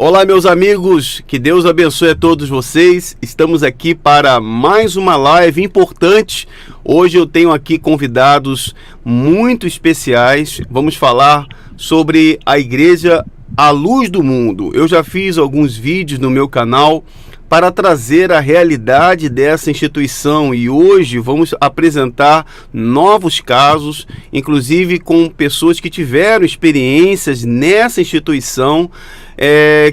Olá, meus amigos, que Deus abençoe a todos vocês. Estamos aqui para mais uma live importante. Hoje eu tenho aqui convidados muito especiais. Vamos falar sobre a Igreja à Luz do Mundo. Eu já fiz alguns vídeos no meu canal para trazer a realidade dessa instituição e hoje vamos apresentar novos casos, inclusive com pessoas que tiveram experiências nessa instituição,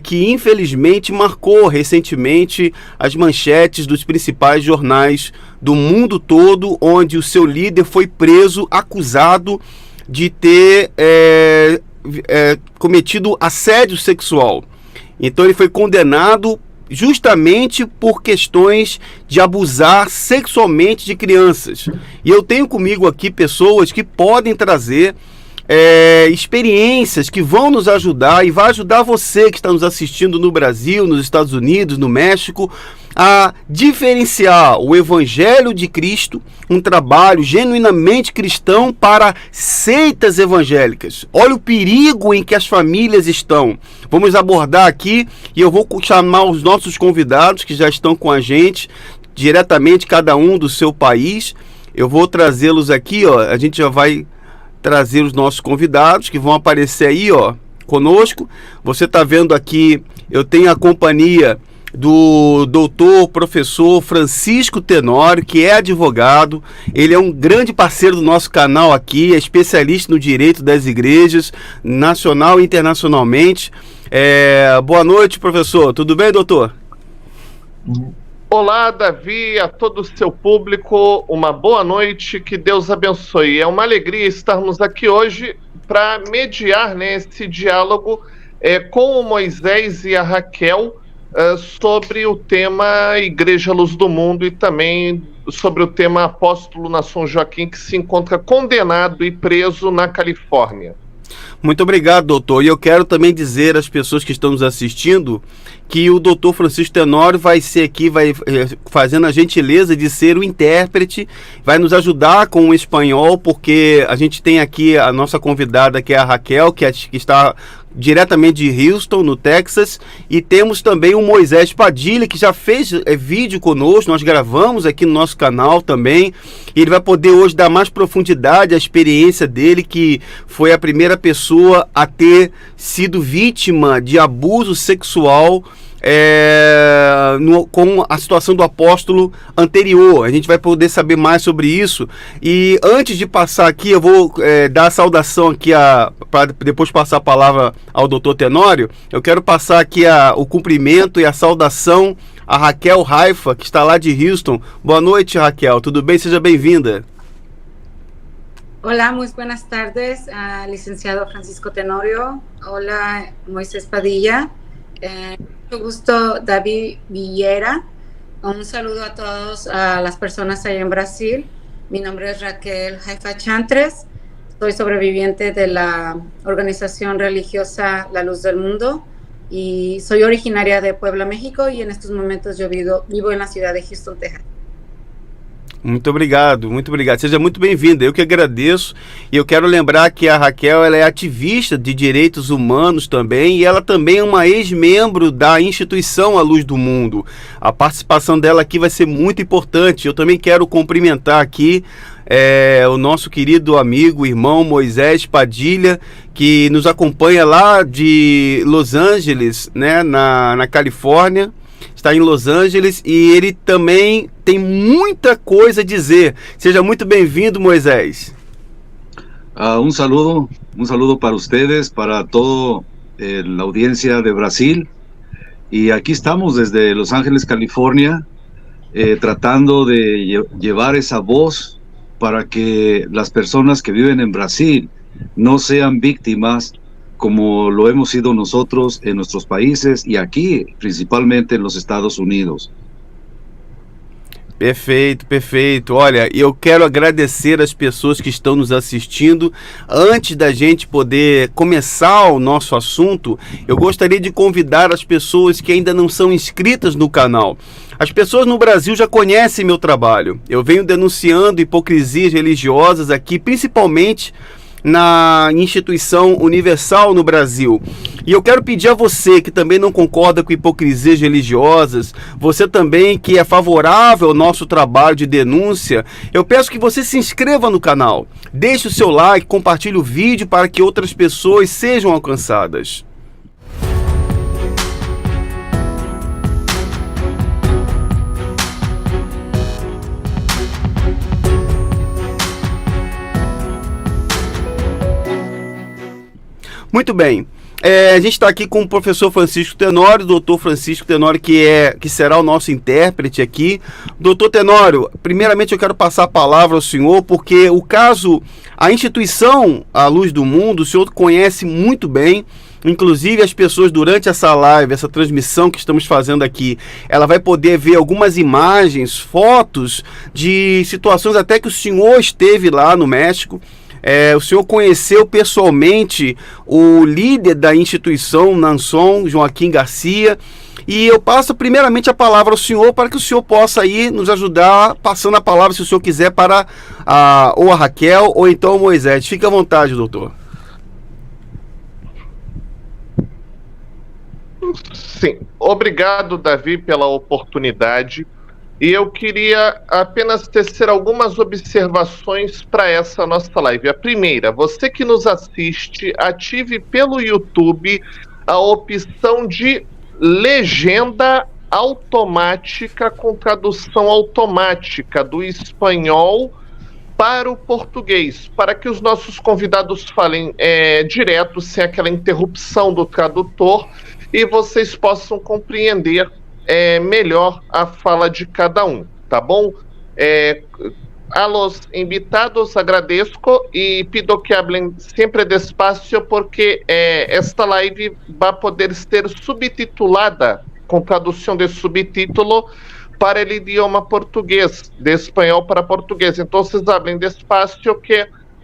que infelizmente marcou recentemente as manchetes dos principais jornais do mundo todo, onde o seu líder foi preso, acusado de ter cometido assédio sexual. Então ele foi condenado justamente por questões de abusar sexualmente de crianças. E eu tenho comigo aqui pessoas que podem trazer experiências que vão nos ajudar e vai ajudar você que está nos assistindo no Brasil, nos Estados Unidos, no México, a diferenciar o Evangelho de Cristo, um trabalho genuinamente cristão para seitas evangélicas. Olha o perigo em que as famílias estão. Vamos abordar aqui e eu vou chamar os nossos convidados que já estão com a gente, diretamente cada um do seu país. Eu vou trazê-los aqui, ó. A gente já vai trazer os nossos convidados que vão aparecer aí, ó, conosco. Você está vendo aqui, eu tenho a companhia do doutor, professor Francisco Tenório, que é advogado. Ele é um grande parceiro do nosso canal aqui, é especialista no direito das igrejas, nacional e internacionalmente. Boa noite, professor. Tudo bem, doutor? Olá, Davi, a todo o seu público, uma boa noite, que Deus abençoe. É uma alegria estarmos aqui hoje para mediar, né, esse diálogo com o Moisés e a Raquel sobre o tema Igreja Luz do Mundo e também sobre o tema Apóstolo na São Joaquim, que se encontra condenado e preso na Califórnia. Muito obrigado, doutor. E eu quero também dizer às pessoas que estão nos assistindo que o doutor Francisco Tenório vai ser aqui, vai fazendo a gentileza de ser o intérprete, vai nos ajudar com o espanhol, porque a gente tem aqui a nossa convidada, que é a Raquel, que está diretamente de Houston, no Texas, e temos também o Moisés Padilha, que já fez vídeo conosco, nós gravamos aqui no nosso canal também, e ele vai poder hoje dar mais profundidade à experiência dele, que foi a primeira pessoa a ter sido vítima de abuso sexual com a situação do apóstolo anterior. A gente vai poder saber mais sobre isso. E antes de passar aqui, eu vou dar a saudação aqui, para depois passar a palavra ao doutor Tenório. Eu quero passar aqui o cumprimento e a saudação a Raquel Raifa, que está lá de Houston. Boa noite, Raquel. Tudo bem? Seja bem-vinda. Hola, muy buenas tardes, licenciado Francisco Tenorio. Hola, Moisés Padilla. Mucho gusto, David Villera. Un saludo a todas las personas allá en Brasil. Mi nombre es Raquel Haifa Chantres. Soy sobreviviente de la organización religiosa La Luz del Mundo y soy originaria de Puebla, México, y en estos momentos yo vivo en la ciudad de Houston, Texas. Muito obrigado, muito obrigado. Seja muito bem-vinda. Eu que agradeço. E eu quero lembrar que a Raquel, ela é ativista de direitos humanos também, e ela também é uma ex-membro da instituição A Luz do Mundo. A participação dela aqui vai ser muito importante. Eu também quero cumprimentar aqui o nosso querido amigo, irmão Moisés Padilha, que nos acompanha lá de Los Angeles, né, na Califórnia. Está em Los Angeles e ele também tem muita coisa a dizer. Seja muito bem-vindo, Moisés. Un saludo para ustedes, para toda la audiencia de Brasil. Y aquí estamos desde Los Ángeles, California, tratando de llevar esa voz para que las personas que viven en Brasil no sean víctimas como lo hemos sido nosotros en nuestros países y aquí, principalmente en los Estados Unidos. Perfeito, perfeito. Olha, eu quero agradecer as pessoas que estão nos assistindo. Antes da gente poder começar o nosso assunto, eu gostaria de convidar as pessoas que ainda não são inscritas no canal. As pessoas no Brasil já conhecem meu trabalho. Eu venho denunciando hipocrisias religiosas aqui, principalmente na instituição Universal no Brasil. E eu quero pedir a você que também não concorda com hipocrisias religiosas, você também que é favorável ao nosso trabalho de denúncia, eu peço que você se inscreva no canal, deixe o seu like, compartilhe o vídeo para que outras pessoas sejam alcançadas. Muito bem, a gente está aqui com o professor Francisco Tenório, doutor Francisco Tenório, que será o nosso intérprete aqui. Doutor Tenório, primeiramente eu quero passar a palavra ao senhor, porque o caso, a instituição A Luz do Mundo, o senhor conhece muito bem. Inclusive as pessoas durante essa live, essa transmissão que estamos fazendo aqui, ela vai poder ver algumas imagens, fotos de situações até que o senhor esteve lá no México. O senhor conheceu pessoalmente o líder da instituição Nanson, Joaquim Garcia, e eu passo primeiramente a palavra ao senhor para que o senhor possa aí nos ajudar, passando a palavra, se o senhor quiser, para ou a Raquel ou então o Moisés. Fique à vontade, doutor. Sim, obrigado, Davi, pela oportunidade. E eu queria apenas tecer algumas observações para essa nossa live. A primeira, você que nos assiste, ative pelo YouTube a opção de legenda automática com tradução automática do espanhol para o português, para que os nossos convidados falem direto, sem aquela interrupção do tradutor, e vocês possam compreender melhor a fala de cada um, tá bom? A los invitados agradezco y pido que hablen siempre despacio porque esta live va a poder ser subtitulada com tradução de subtítulo para o idioma português, de espanhol para português. Então, hablem despacio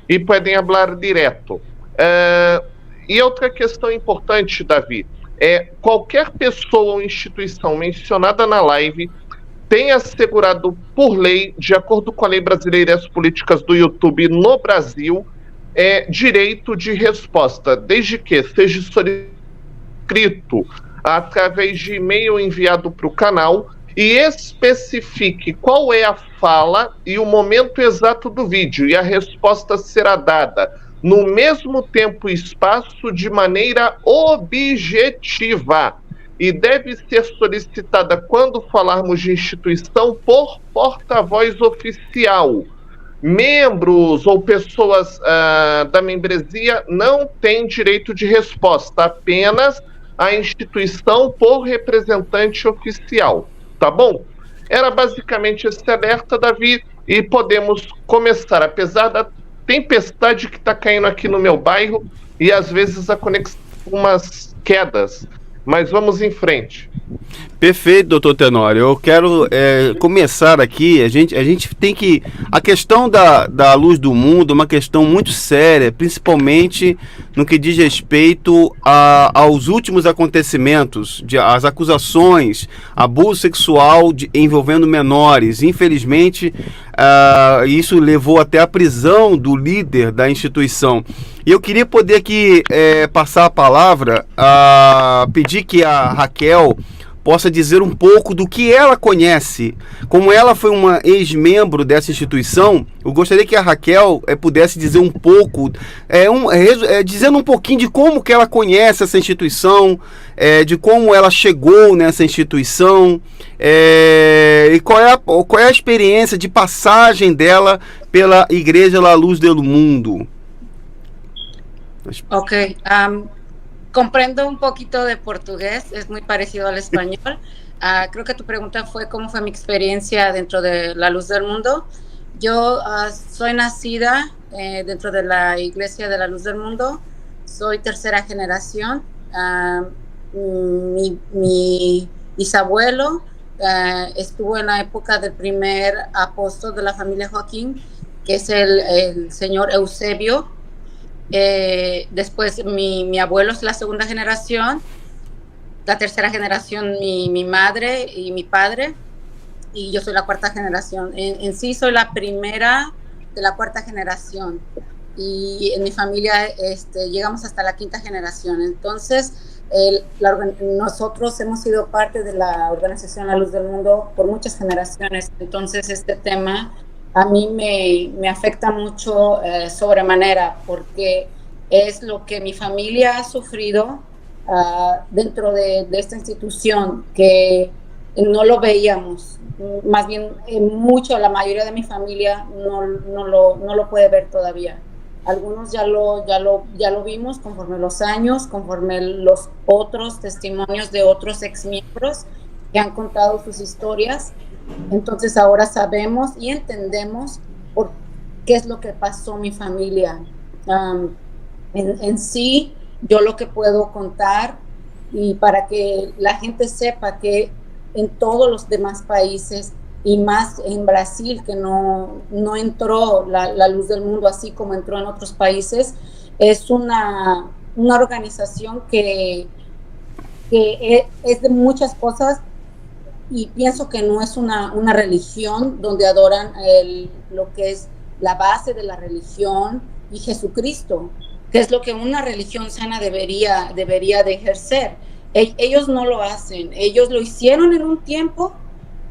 e podem falar direto. E outra questão importante, Davi, qualquer pessoa ou instituição mencionada na live tem assegurado por lei, de acordo com a lei brasileira e as políticas do YouTube no Brasil, direito de resposta, desde que seja escrito através de e-mail enviado para o canal e especifique qual é a fala e o momento exato do vídeo, e a resposta será dada no mesmo tempo e espaço, de maneira objetiva, e deve ser solicitada, quando falarmos de instituição, por porta-voz oficial. Membros ou pessoas da membresia não têm direito de resposta, apenas a instituição por representante oficial, tá bom? Era basicamente esse alerta, Davi, e podemos começar, apesar da tempestade que está caindo aqui no meu bairro e às vezes a conexão com umas quedas, mas vamos em frente. Perfeito, doutor Tenório. Eu quero começar aqui. A gente tem que... A questão da Luz do Mundo é uma questão muito séria, principalmente no que diz respeito aos últimos acontecimentos, as acusações, abuso sexual envolvendo menores. Infelizmente, isso levou até a prisão do líder da instituição. E eu queria poder aqui passar a palavra, pedir que a Raquel possa dizer um pouco do que ela conhece. Como ela foi uma ex-membro dessa instituição, eu gostaria que a Raquel pudesse dizer um pouco, dizendo um pouquinho de como que ela conhece essa instituição, de como ela chegou nessa instituição, e qual é a experiência de passagem dela pela Igreja La Luz del Mundo. Ok, comprendo un poquito de portugués, es muy parecido al español. Creo que tu pregunta fue cómo fue mi experiencia dentro de La Luz del Mundo. Yo soy nacida dentro de la Iglesia de La Luz del Mundo, soy tercera generación. Mi bisabuelo estuvo en la época del primer apóstol de la familia Joaquín, que es el señor Eusebio. Después mi abuelo es la segunda generación, la tercera generación mi madre y mi padre, y yo soy la cuarta generación. En sí soy la primera de la cuarta generación, y en mi familia llegamos hasta la quinta generación. Entonces nosotros hemos sido parte de la organización La Luz del Mundo por muchas generaciones, entonces este tema a mí me afecta mucho sobremanera, porque es lo que mi familia ha sufrido dentro de esta institución, que no lo veíamos, más bien la mayoría de mi familia no lo puede ver todavía. Algunos ya lo vimos conforme los años, conforme los otros testimonios de otros exmiembros que han contado sus historias. Entonces ahora sabemos y entendemos por qué es lo que pasó mi familia. En sí, yo lo que puedo contar, y para que la gente sepa que en todos los demás países, y más en Brasil, que no entró la Luz del Mundo así como entró en otros países, es una organización que es de muchas cosas, y pienso que no es una religión donde adoran lo que es la base de la religión y Jesucristo, que es lo que una religión sana debería de ejercer. Ellos no lo hacen, ellos lo hicieron en un tiempo.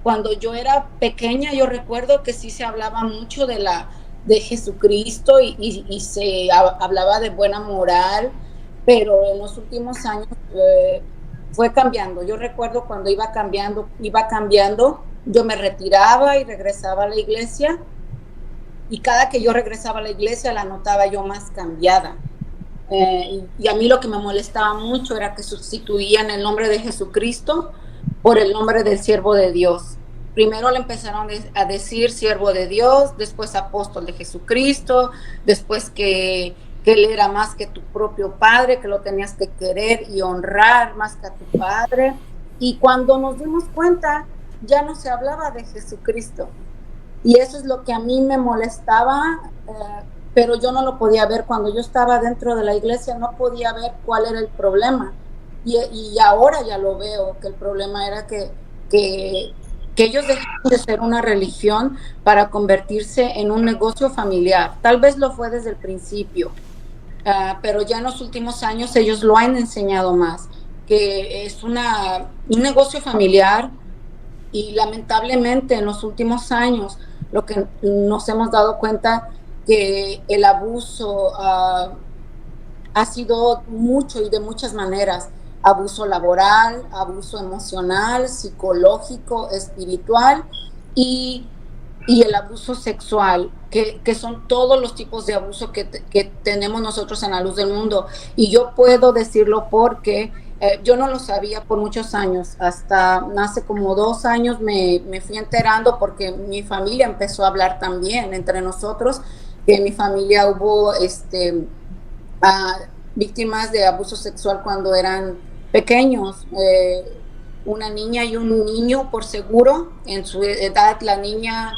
Cuando yo era pequeña, yo recuerdo que sí se hablaba mucho de Jesucristo y se hablaba de buena moral, pero en los últimos años fue cambiando. Yo recuerdo cuando iba cambiando, yo me retiraba y regresaba a la iglesia, y cada que yo regresaba a la iglesia la notaba yo más cambiada. Y a mí lo que me molestaba mucho era que sustituían el nombre de Jesucristo por el nombre del siervo de Dios. Primero le empezaron a decir siervo de Dios, después apóstol de Jesucristo, después que él era más que tu propio padre, que lo tenías que querer y honrar más que a tu padre. Y cuando nos dimos cuenta, ya no se hablaba de Jesucristo. Y eso es lo que a mí me molestaba, pero yo no lo podía ver. Cuando yo estaba dentro de la iglesia, no podía ver cuál era el problema. Y ahora ya lo veo, que el problema era que ellos dejaron de ser una religión para convertirse en un negocio familiar. Tal vez lo fue desde el principio, pero ya en los últimos años ellos lo han enseñado más, que es un negocio familiar. Y lamentablemente en los últimos años lo que nos hemos dado cuenta, que el abuso ha sido mucho y de muchas maneras. Abuso laboral, abuso emocional, psicológico, espiritual y el abuso sexual, que son todos los tipos de abuso que tenemos nosotros en La Luz del Mundo. Y yo puedo decirlo porque yo no lo sabía por muchos años. Hasta hace como 2 años me fui enterando, porque mi familia empezó a hablar también entre nosotros, que en mi familia hubo víctimas de abuso sexual cuando eran pequeños, una niña y un niño por seguro. En su edad la niña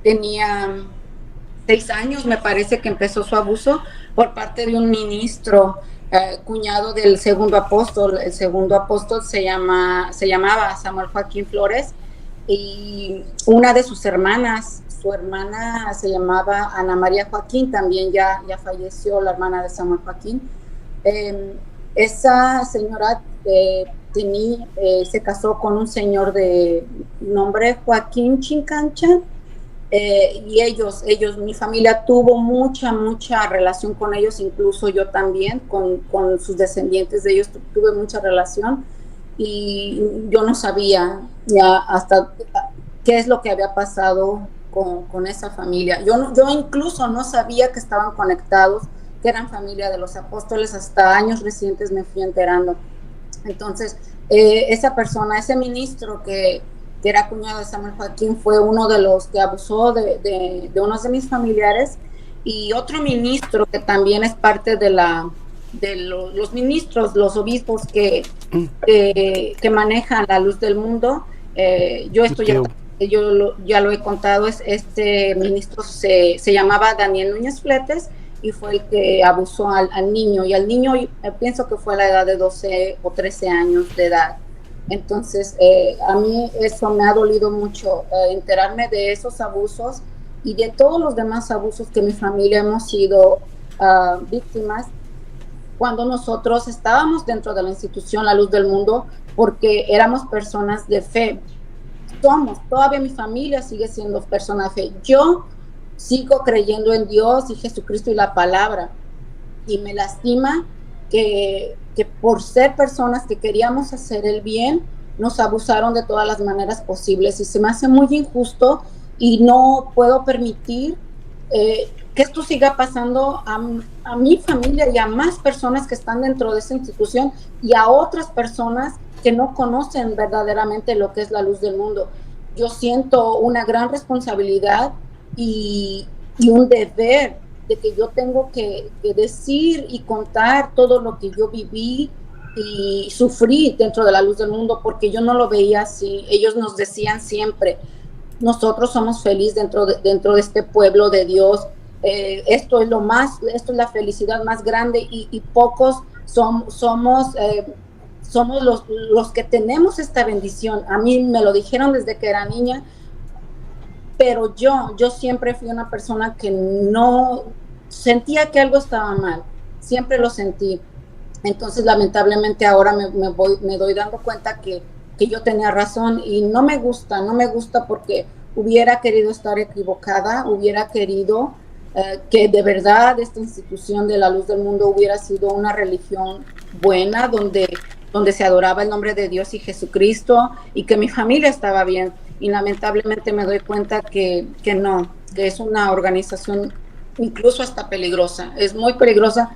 tenía 6 años, me parece, que empezó su abuso por parte de un ministro, cuñado del segundo apóstol. El segundo apóstol se llamaba Samuel Joaquín Flores, y una de sus hermanas, su hermana se llamaba Ana María Joaquín, también ya falleció la hermana de Samuel Joaquín. Esa señora se casó con un señor de nombre Joaquín Chincancha, y ellos, mi familia tuvo mucha relación con ellos, incluso yo también, con sus descendientes de ellos tuve mucha relación, y yo no sabía ya hasta qué es lo que había pasado con esa familia. Yo incluso no sabía que estaban conectados, que eran familia de los apóstoles. Hasta años recientes me fui enterando. Entonces, esa persona, ese ministro que era cuñado de Samuel Joaquín, fue uno de los que abusó de unos de mis familiares. Y otro ministro que también es parte de los ministros, los obispos que manejan La Luz del Mundo. Yo ya lo he contado. Este ministro se llamaba Daniel Núñez Fletes, y fue el que abusó al niño, y al niño pienso que fue a la edad de 12 o 13 años de edad. Entonces, a mí eso me ha dolido mucho, enterarme de esos abusos y de todos los demás abusos que mi familia hemos sido víctimas, cuando nosotros estábamos dentro de la institución La Luz del Mundo, porque éramos personas de fe. Todavía mi familia sigue siendo personas de fe. Yo sigo creyendo en Dios y Jesucristo y la palabra, y me lastima que por ser personas que queríamos hacer el bien, nos abusaron de todas las maneras posibles, y se me hace muy injusto, y no puedo permitir que esto siga pasando a mi familia y a más personas que están dentro de esa institución, y a otras personas que no conocen verdaderamente lo que es La Luz del Mundo. Yo siento una gran responsabilidad y un deber de que yo tengo que decir y contar todo lo que yo viví y sufrí dentro de La Luz del Mundo, porque yo no lo veía así. Ellos nos decían siempre: nosotros somos felices dentro de este pueblo de Dios, esto es la felicidad más grande, y pocos somos los que tenemos esta bendición. A mí me lo dijeron desde que era niña, pero yo siempre fui una persona que no sentía que algo estaba mal, siempre lo sentí. Entonces, lamentablemente, ahora me doy dando cuenta que yo tenía razón, y no me gusta porque hubiera querido estar equivocada, hubiera querido que de verdad esta institución de La Luz del Mundo hubiera sido una religión buena, donde se adoraba el nombre de Dios y Jesucristo, y que mi familia estaba bien. Y lamentablemente me doy cuenta que no, que es una organización incluso hasta peligrosa, es muy peligrosa.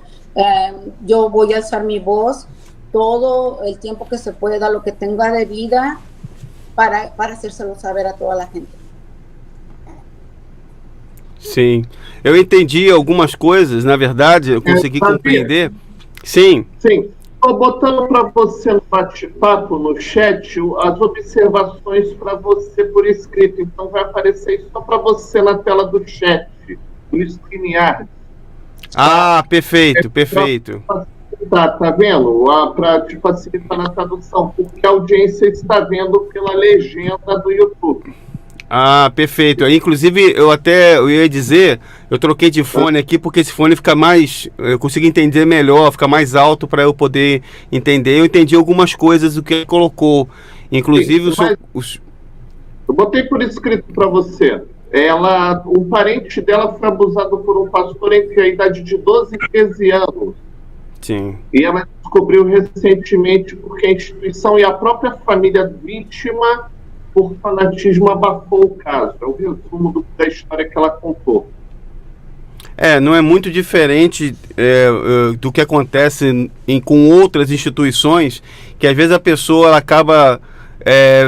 Yo voy a alzar mi voz todo el tiempo que se pueda, lo que tenga de vida, para hacérselo saber a toda la gente. Sim, eu entendi algumas coisas, na verdade, eu consegui compreender. Sim. Sim. Estou botando para você no bate-papo, no chat, as observações para você por escrito. Então vai aparecer isso só para você na tela do chat, no StreamYard. Ah, perfeito, perfeito. Tá vendo? Para te facilitar na tradução, porque a audiência está vendo pela legenda do YouTube. Ah, perfeito. Inclusive, eu ia dizer, eu troquei de fone aqui porque esse fone fica mais, eu consigo entender melhor, fica mais alto para eu poder entender. Eu entendi algumas coisas do que ele colocou. Inclusive, eu botei por escrito para você. O parente dela foi abusado por um pastor entre a idade de 12 e 13 anos. Sim. E ela descobriu recentemente porque a instituição e a própria família vítima, por fanatismo, abafou o caso. É o resumo da história que ela contou. Não é muito diferente do que acontece com outras instituições, que às vezes a pessoa ela acaba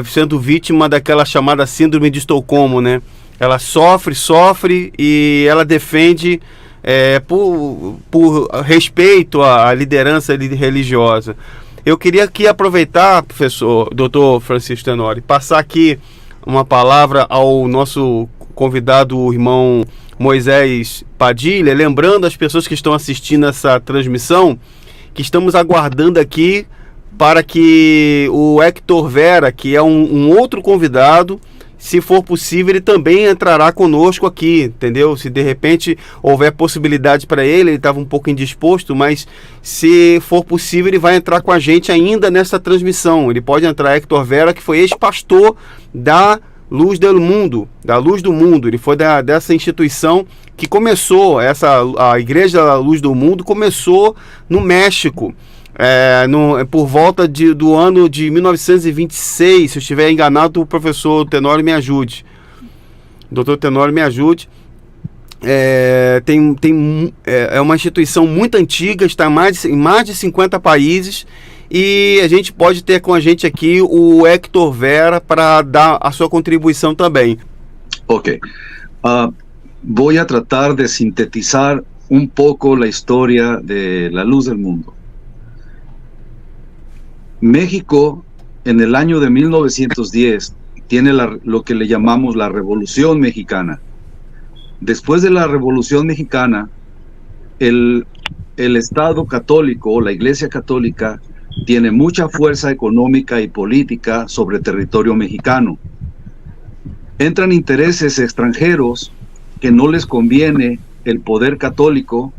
sendo vítima daquela chamada síndrome de Estocolmo, né? Ela sofre e ela defende por respeito à liderança religiosa. Eu queria aqui aproveitar, professor, doutor Francisco Tenório, passar aqui uma palavra ao nosso convidado, o irmão Moisés Padilha, lembrando as pessoas que estão assistindo essa transmissão, que estamos aguardando aqui para que o Héctor Vera, que é um outro convidado, se for possível, ele também entrará conosco aqui, entendeu? Se de repente houver possibilidade para ele estava um pouco indisposto, mas se for possível, ele vai entrar com a gente ainda nessa transmissão. Ele pode entrar, Héctor Vera, que foi ex-pastor da Luz do Mundo, ele foi dessa instituição que começou, a Igreja da Luz do Mundo começou no México, por volta do ano de 1926, se eu estiver enganado, o professor Tenório me ajude, doutor Tenório me ajude. É uma instituição muito antiga, está em mais de 50 países, e a gente pode ter com a gente aqui o Héctor Vera para dar a sua contribuição também. Ok. Voy a tratar de sintetizar un poco la historia de La Luz del Mundo. México, en el año de 1910, tiene lo que le llamamos la Revolución Mexicana. Después de la Revolución Mexicana, el Estado católico, la Iglesia Católica, tiene mucha fuerza económica y política sobre el territorio mexicano. Entran intereses extranjeros que no les conviene el poder católico,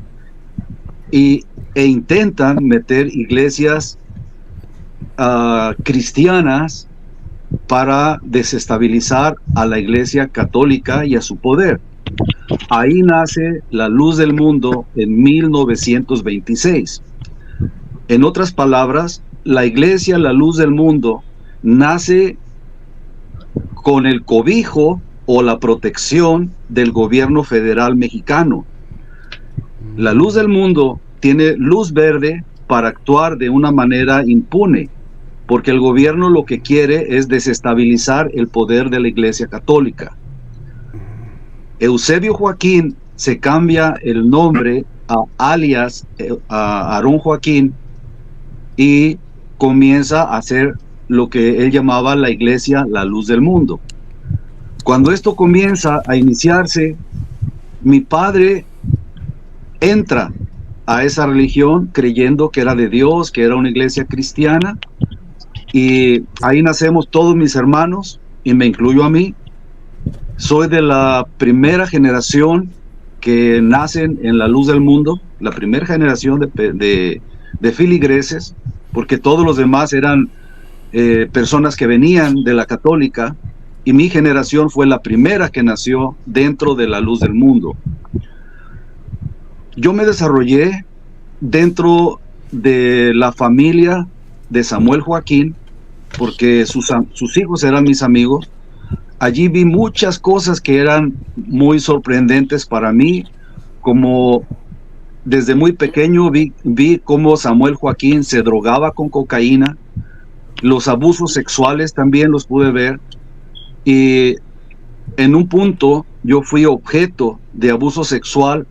y e intentan meter iglesias cristianas para desestabilizar a la Iglesia Católica y a su poder. Ahí nace La Luz del Mundo en 1926. En otras palabras, la Iglesia La Luz del Mundo nace con el cobijo o la protección del gobierno federal mexicano. La Luz del Mundo tiene luz verde para actuar de una manera impune, porque el gobierno lo que quiere es desestabilizar el poder de la Iglesia Católica. Eusebio Joaquín se cambia el nombre a alias a Aarón Joaquín y comienza a hacer lo que él llamaba la Iglesia La Luz del Mundo. Cuando esto comienza a iniciarse, mi padre entra a esa religión creyendo que era de Dios, que era una iglesia cristiana, y ahí nacemos todos mis hermanos, y me incluyo a mí. Soy de la primera generación que nacen en La Luz del Mundo, la primera generación de filigreses, porque todos los demás eran personas que venían de la católica, y mi generación fue la primera que nació dentro de La Luz del Mundo. Yo me desarrollé dentro de la familia de Samuel Joaquín, porque sus hijos eran mis amigos. Allí vi muchas cosas que eran muy sorprendentes para mí, como desde muy pequeño vi cómo Samuel Joaquín se drogaba con cocaína, los abusos sexuales también los pude ver, y en un punto yo fui objeto de abuso sexual,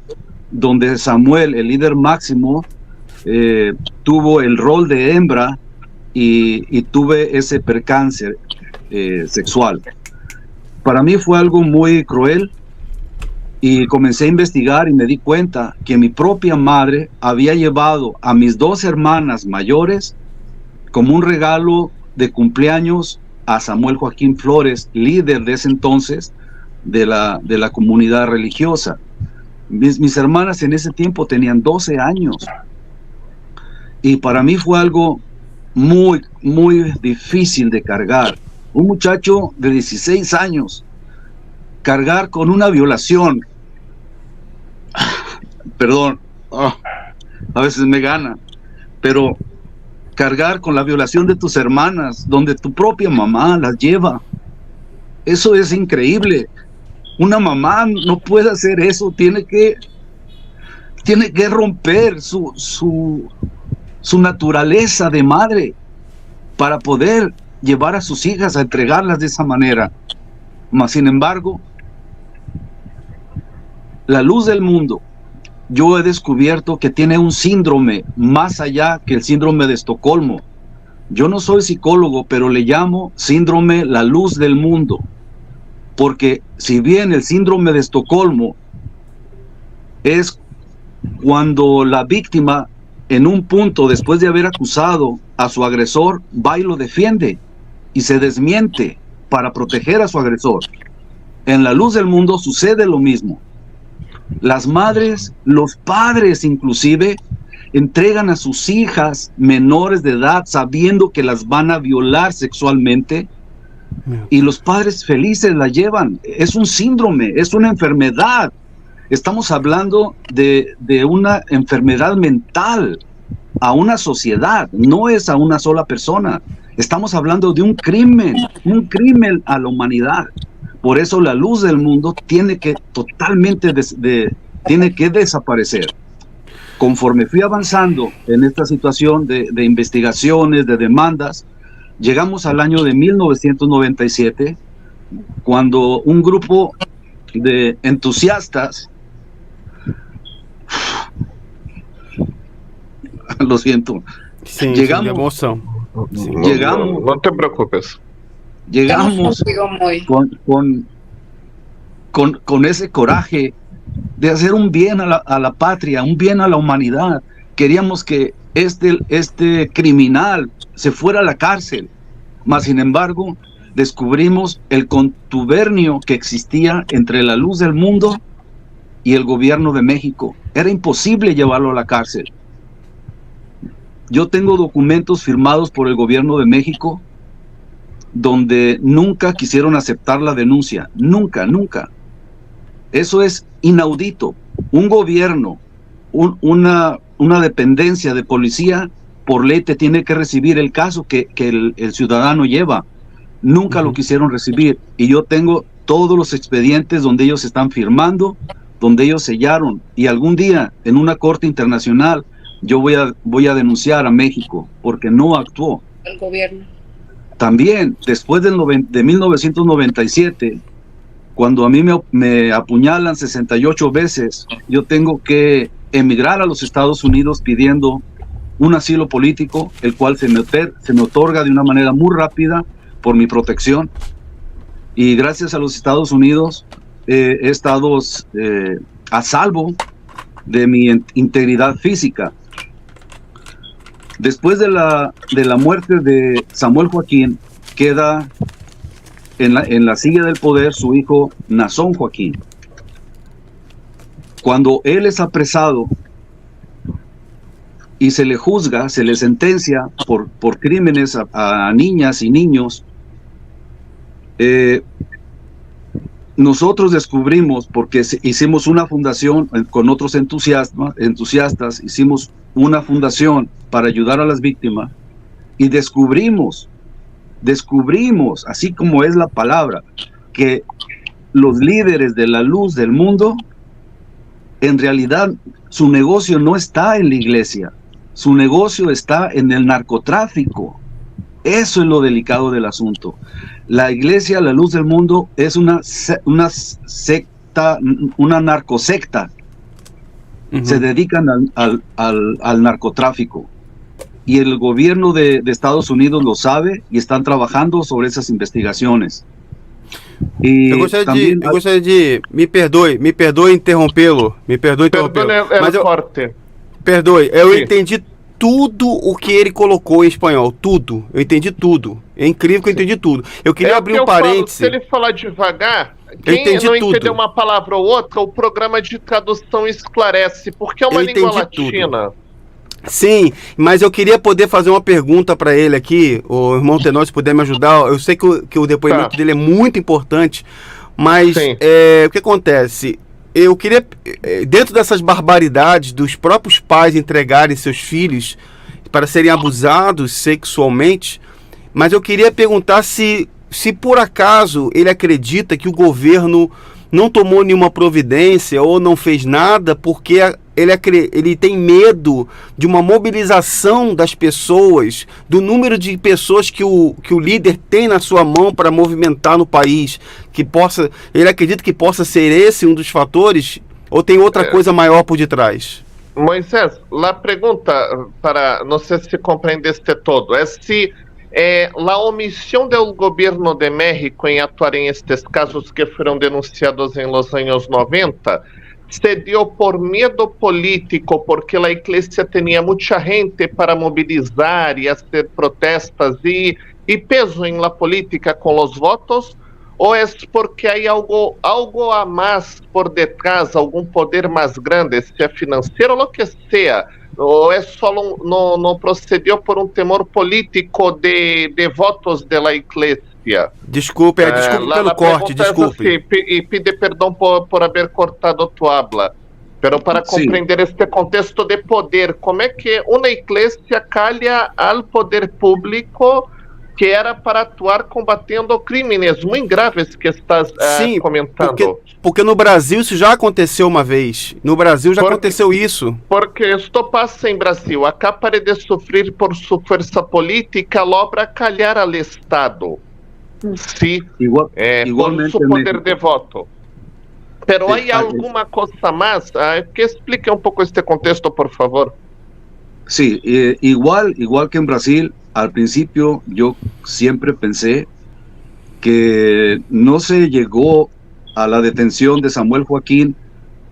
donde Samuel, el líder máximo, tuvo el rol de hembra y tuve ese percance sexual. Para mí fue algo muy cruel, y comencé a investigar y me di cuenta que mi propia madre había llevado a mis 2 hermanas mayores como un regalo de cumpleaños a Samuel Joaquín Flores, líder de ese entonces de la comunidad religiosa. Mis hermanas en ese tiempo tenían 12 años, y para mí fue algo muy, muy difícil de cargar. Un muchacho de 16 años, cargar con una violación, perdón, a veces me gana, pero cargar con la violación de tus hermanas, donde tu propia mamá las lleva, eso es increíble. Una mamá no puede hacer eso, tiene que romper su naturaleza de madre para poder llevar a sus hijas a entregarlas de esa manera. Mas, sin embargo, La Luz del Mundo, yo he descubierto que tiene un síndrome más allá que el síndrome de Estocolmo. Yo no soy psicólogo, pero le llamo síndrome La Luz del Mundo, porque si bien el síndrome de Estocolmo es cuando la víctima, en un punto después de haber acusado a su agresor, va y lo defiende y se desmiente para proteger a su agresor. En La Luz del Mundo sucede lo mismo. Las madres, los padres inclusive, entregan a sus hijas menores de edad sabiendo que las van a violar sexualmente, y los padres felices la llevan. Es un síndrome, es una enfermedad. Estamos hablando de una enfermedad mental a una sociedad, no es a una sola persona. Estamos hablando de un crimen a la humanidad. Por eso La Luz del Mundo tiene que totalmente tiene que desaparecer. Conforme fui avanzando en esta situación de investigaciones, de demandas, llegamos al año de 1997, cuando un grupo de entusiastas, lo siento, Sim, llegamos, sim, llegamos, no te preocupes. Llegamos con ese coraje de hacer un bien a la patria, un bien a la humanidad. Queríamos que este criminal se fuera a la cárcel, mas sin embargo descubrimos el contubernio que existía entre La Luz del Mundo y el gobierno de México. Era imposible llevarlo a la cárcel. yo tengo documentos firmados por el gobierno de México donde nunca quisieron aceptar la denuncia, nunca. Eso es inaudito. Un gobierno, una dependencia de policía, por ley te tiene que recibir el caso que el ciudadano lleva. Nunca lo quisieron recibir, y yo tengo todos los expedientes donde ellos están firmando, donde ellos sellaron, y algún día en una corte internacional yo voy a denunciar a México porque no actuó. El gobierno. También, después de 1997, cuando a mí me apuñalan 68 veces, yo tengo que emigrar a los Estados Unidos pidiendo un asilo político, el cual se me otorga de una manera muy rápida por mi protección. Y gracias a los Estados Unidos he estado a salvo de mi integridad física. Después de la muerte de Samuel Joaquín, queda en la silla del poder su hijo Nazón Joaquín. Cuando él es apresado y se le juzga, se le sentencia por crímenes a niñas y niños, nosotros descubrimos, porque hicimos una fundación con otros entusiastas, hicimos una fundación para ayudar a las víctimas, y descubrimos, así como es la palabra, que los líderes de la luz del mundo, en realidad su negocio no está en la iglesia, su negocio está en el narcotráfico. Eso es lo delicado del asunto. La iglesia, la luz del mundo, es una secta, una narcosecta. Se dedican al narcotráfico. Y el gobierno de Estados Unidos lo sabe y están trabajando sobre esas investigaciones. Eu gostaria de me perdoe interrompê-lo, mas eu entendi tudo o que ele colocou em espanhol, tudo, eu entendi tudo, é incrível que eu entendi tudo. Eu queria abrir um parêntese. Se ele falar devagar, quem não entender uma palavra ou outra, o programa de tradução esclarece, porque é uma língua latina. Sim, mas eu queria poder fazer uma pergunta para ele aqui, o irmão Tenório, se puder me ajudar. Eu sei que o depoimento dele é muito importante, mas o que acontece? Eu queria, dentro dessas barbaridades dos próprios pais entregarem seus filhos para serem abusados sexualmente, mas eu queria perguntar se por acaso ele acredita que o governo não tomou nenhuma providência ou não fez nada porque ele tem medo de uma mobilização das pessoas, do número de pessoas que o líder tem na sua mão para movimentar no país, ele acredita que possa ser esse um dos fatores, ou tem outra coisa maior por detrás? Moisés, a pergunta, para não sei se compreendeste todo, é se a omissão do governo de México em atuar em estes casos que foram denunciados em los anos 90 se dio por medo político, porque a igreja tinha muita gente para mobilizar e fazer protestas e peso em la política com os votos, ou é porque há algo a mais por detrás, algum poder mais grande, se é financeiro ou o que seja, ou é só não procedeu por um temor político de votos da igreja? Desculpe pelo corte, desculpe. E pide perdão por haver cortado tu habla. Pero para compreender este contexto de poder, como é que uma igreja calha ao poder público que era para atuar combatendo crimes muito graves que estás comentando? Porque no Brasil isso já aconteceu uma vez. No Brasil já aconteceu isso. Porque isto passa em Brasil. Acá para de sofrer por sua força política, logra calhar ao Estado. Sí, por su poder de voto. Pero ¿hay alguna cosa más? Que explique un poco este contexto, por favor. Sí, igual que en Brasil, al principio yo siempre pensé que no se llegó a la detención de Samuel Joaquín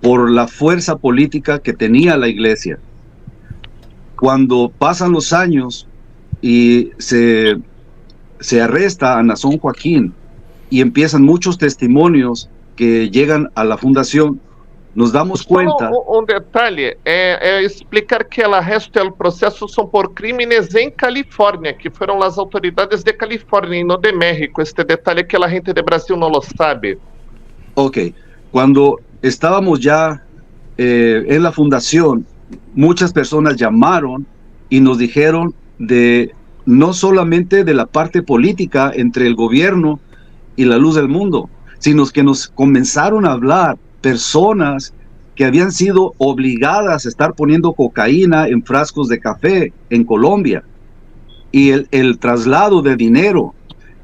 por la fuerza política que tenía la iglesia. Cuando pasan los años y se arresta a Nazón Joaquín y empiezan muchos testimonios que llegan a la fundación, nos damos Só cuenta. um detalhe, é explicar que o resto do processo são por crímenes em Califórnia, que foram as autoridades de Califórnia e não de México. Este detalhe que a gente de Brasil não lo sabe. Ok, cuando estábamos ya en la fundación, muchas personas llamaron y nos dijeron de no solamente de la parte política entre el gobierno y la luz del mundo, sino que nos comenzaron a hablar personas que habían sido obligadas a estar poniendo cocaína en frascos de café en Colombia, y el traslado de dinero,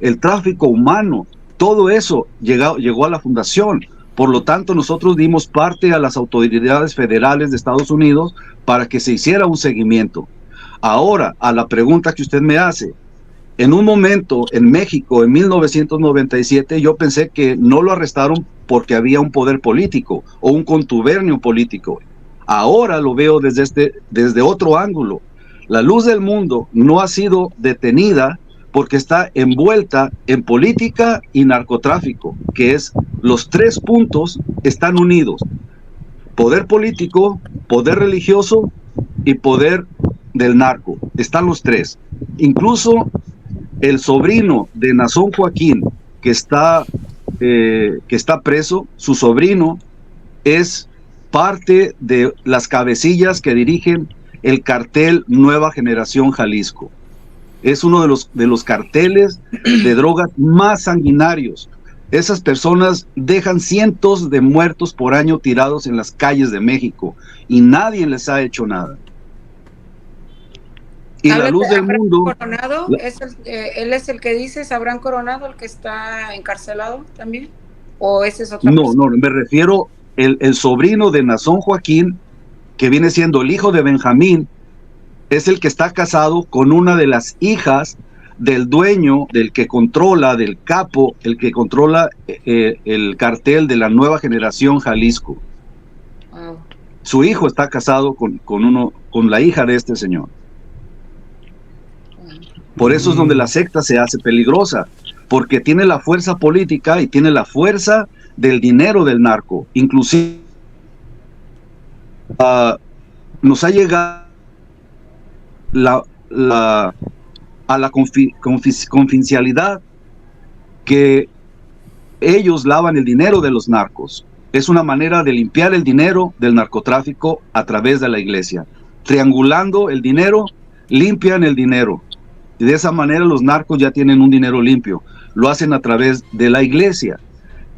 el tráfico humano, todo eso llegó a la fundación. Por lo tanto, nosotros dimos parte a las autoridades federales de Estados Unidos para que se hiciera un seguimiento. Ahora, a la pregunta que usted me hace, en un momento en México, en 1997, yo pensé que no lo arrestaron porque había un poder político o un contubernio político. Ahora lo veo desde otro ángulo. La luz del mundo no ha sido detenida porque está envuelta en política y narcotráfico, que es los tres puntos están unidos: poder político, poder religioso y poder del narco. Están los tres. Incluso el sobrino de Nazón Joaquín, que está preso, su sobrino es parte de las cabecillas que dirigen el cartel Nueva Generación Jalisco. Es uno de los carteles de drogas más sanguinarios. Esas personas dejan cientos de muertos por año tirados en las calles de México y nadie les ha hecho nada. Y la luz del mundo... Coronado, ¿él es el que dices, Abraham Coronado, el que está encarcelado también? ¿O ese es otro? No, me refiero el sobrino de Nazón Joaquín, que viene siendo el hijo de Benjamín, es el que está casado con una de las hijas del dueño, del que controla, del capo, el que controla el cartel de la Nueva Generación Jalisco. Wow. Su hijo está casado con la hija de este señor. Por eso es donde la secta se hace peligrosa, porque tiene la fuerza política y tiene la fuerza del dinero del narco. Inclusive nos ha llegado a la confidencialidad que ellos lavan el dinero de los narcos. Es una manera de limpiar el dinero del narcotráfico a través de la iglesia. Triangulando el dinero, limpian el dinero. Y de esa manera los narcos ya tienen un dinero limpio. Lo hacen a través de la iglesia.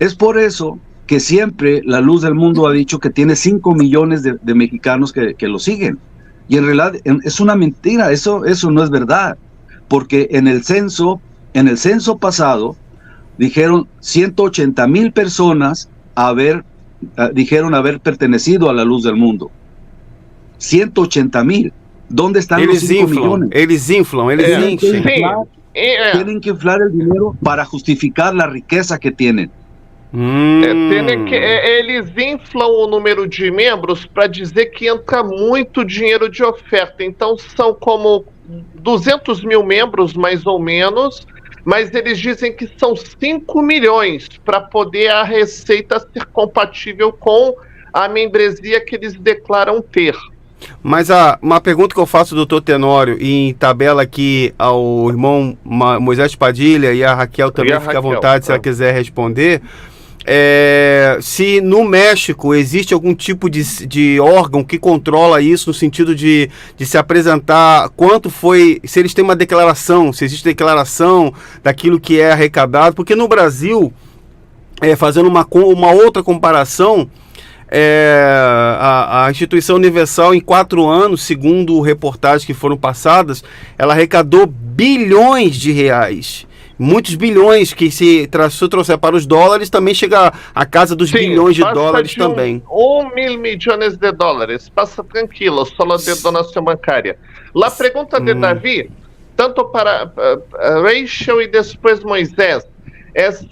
Es por eso que siempre la luz del mundo ha dicho que tiene 5 millones de mexicanos que lo siguen. Y en realidad es una mentira, eso no es verdad. Porque en el censo pasado dijeron 180,000 personas dijeron haber pertenecido a la luz del mundo. 180,000. ¿Dónde están los 5 millones? Eles inflam. Tienen que inflar el dinero para justificar la riqueza que tienen. Eles inflam o número de membros para dizer que entra muito dinheiro de oferta. Então são como 200 mil membros, mais ou menos, mas eles dizem que são 5 milhões para poder a receita ser compatível com a membresia que eles declaram ter. Mas uma pergunta que eu faço, doutor Tenório, e em tabela aqui ao irmão Moisés Padilha e a Raquel também, fica à vontade se ela quiser responder. Se no México existe algum tipo de órgão que controla isso, no sentido de se apresentar quanto foi, se eles têm uma declaração, se existe declaração daquilo que é arrecadado, porque no Brasil, fazendo uma outra comparação, a Instituição Universal em 4 anos, segundo reportagens que foram passadas, ela arrecadou bilhões de reais. Muitos bilhões, que se trouxer para os dólares, também chega à casa dos bilhões de dólares também. 1.000 milhões de dólares, passa tranquilo, só de donação bancária. A pergunta de Davi, tanto para Rachel e depois Moisés,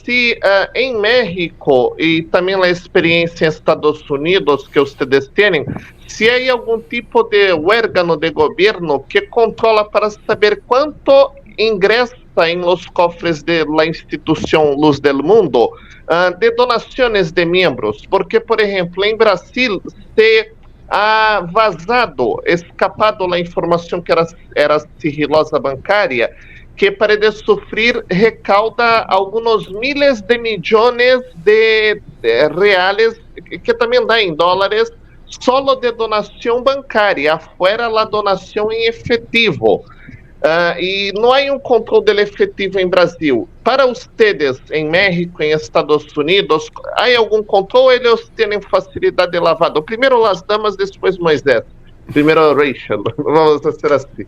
se em México e também a experiência em Estados Unidos que vocês têm, se há algum tipo de órgão de governo que controla para saber quanto ingressa en los cofres de la institución Luz del Mundo de donaciones de miembros, porque, por ejemplo, en Brasil se ha vazado, escapado la información que era sigilosa bancária, que para de sufrir recauda algunos miles de millones de reales, que también da en dólares, solo de donación bancária, afuera la donación en efectivo. E não há um controle do efetivo em Brasil. Para ustedes, em México, em Estados Unidos, há algum controle ou eles têm facilidade de lavado? Primeiro as damas, depois Moisés. Primeiro Rachel. Vamos ser assim.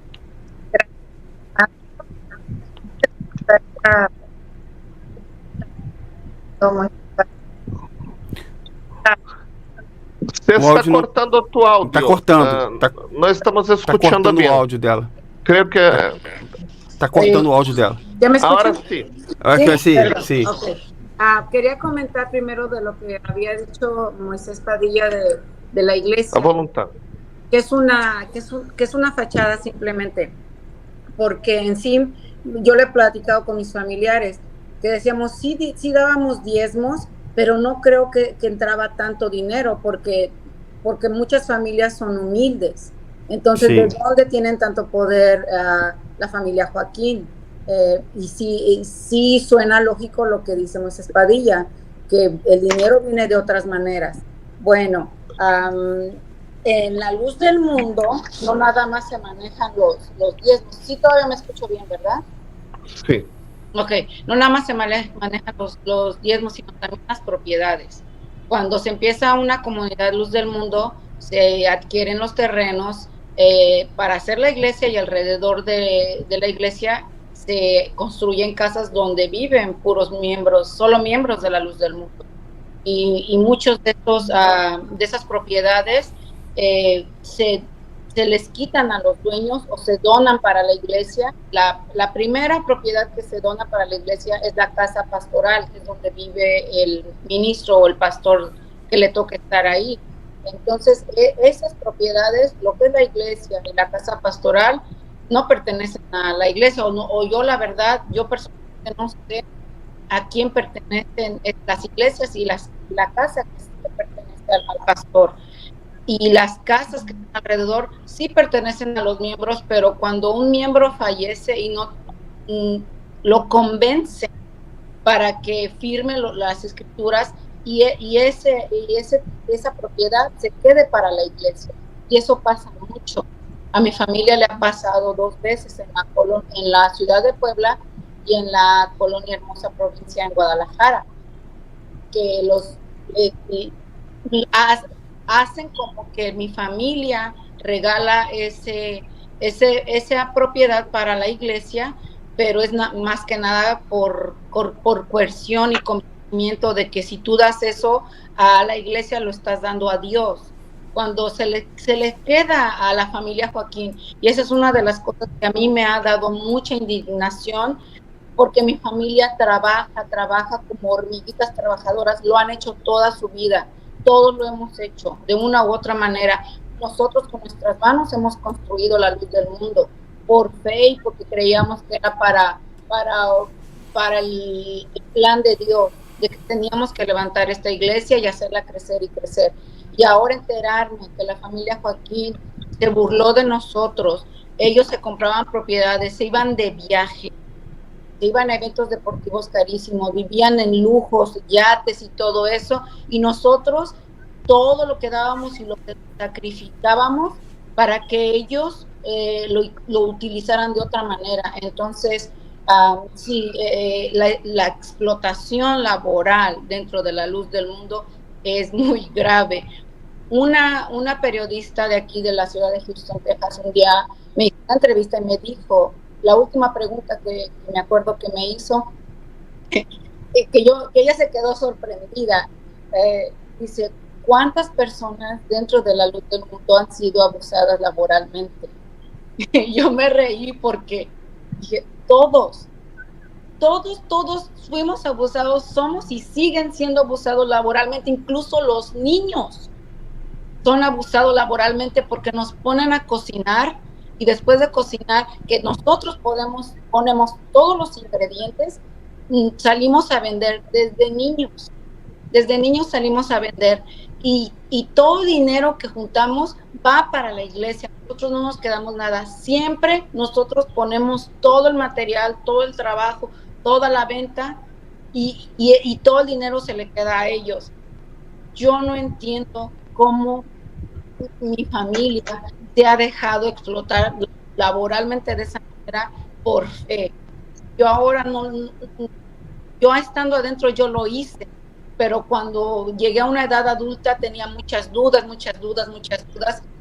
Você está cortando o teu áudio. Está cortando. Nós estamos escutando o áudio dela. Creo que... Está cortando o áudio dela. ¿Ya me escuchan? Ahora sí. Sí. Okay. Quería comentar primero de lo que había dicho Moisés Padilla de la iglesia. A voluntad. Que es una fachada simplemente. Porque en sí, yo le he platicado con mis familiares, que decíamos, sí dábamos diezmos, pero no creo que entraba tanto dinero, porque muchas familias son humildes. Entonces, ¿de dónde tienen tanto poder la familia Joaquín? Y sí suena lógico lo que dice Moisés Padilla, que el dinero viene de otras maneras. Bueno, en la Luz del Mundo no nada más se manejan los diezmos. Sí, todavía me escucho bien, ¿verdad? Sí. Ok, no nada más se manejan los diezmos, sino también las propiedades. Cuando se empieza una comunidad Luz del Mundo, se adquieren los terrenos para hacer la iglesia, y alrededor de la iglesia se construyen casas donde viven puros miembros, solo miembros de la Luz del Mundo. Y muchos de esas propiedades se les quitan a los dueños o se donan para la iglesia. La primera propiedad que se dona para la iglesia es la casa pastoral, que es donde vive el ministro o el pastor que le toca estar ahí. Entonces, esas propiedades, lo que es la iglesia y la casa pastoral, no pertenecen a la iglesia, o yo la verdad, yo personalmente no sé a quién pertenecen las iglesias y la casa que pertenece al pastor. Y las casas que están alrededor sí pertenecen a los miembros, pero cuando un miembro fallece y no lo convence para que firme las escrituras, y esa propiedad se quede para la iglesia. Y eso pasa mucho. A mi familia le ha pasado 2 veces en la ciudad de Puebla y en la colonia Hermosa Provincia en Guadalajara, que hacen como que mi familia regala esa propiedad para la iglesia, pero es más que nada por coerción y convencimiento de que si tú das eso a la iglesia, lo estás dando a Dios, cuando se le queda a la familia Joaquín. Y esa es una de las cosas que a mí me ha dado mucha indignación, porque mi familia trabaja como hormiguitas trabajadoras, lo han hecho toda su vida, todos lo hemos hecho de una u otra manera. Nosotros con nuestras manos hemos construido la Luz del Mundo por fe y porque creíamos que era para el plan de Dios, de que teníamos que levantar esta iglesia y hacerla crecer y crecer. Y ahora enterarme que la familia Joaquín se burló de nosotros. Ellos se compraban propiedades, se iban de viaje, se iban a eventos deportivos carísimos, vivían en lujos, yates y todo eso, y nosotros todo lo que dábamos y lo que sacrificábamos para que ellos lo utilizaran de otra manera. Entonces, sí, la explotación laboral dentro de la Luz del Mundo es muy grave. Una periodista de aquí de la ciudad de Houston, Texas, un día me hizo una entrevista y me dijo, la última pregunta que me acuerdo que me hizo, que ella se quedó sorprendida, dice, ¿cuántas personas dentro de la Luz del Mundo han sido abusadas laboralmente? Yo me reí porque dije, todos fuimos abusados, somos y siguen siendo abusados laboralmente. Incluso los niños son abusados laboralmente porque nos ponen a cocinar y después de cocinar, que nosotros ponemos todos los ingredientes, salimos a vender desde niños salimos a vender y todo el dinero que juntamos va para la iglesia. Nosotros no nos quedamos nada, siempre nosotros ponemos todo el material, todo el trabajo, toda la venta y todo el dinero se le queda a ellos. Yo no entiendo cómo mi familia se ha dejado explotar laboralmente de esa manera por fe. Yo ahora yo estando adentro yo lo hice, pero cuando llegué a una edad adulta tenía muchas dudas,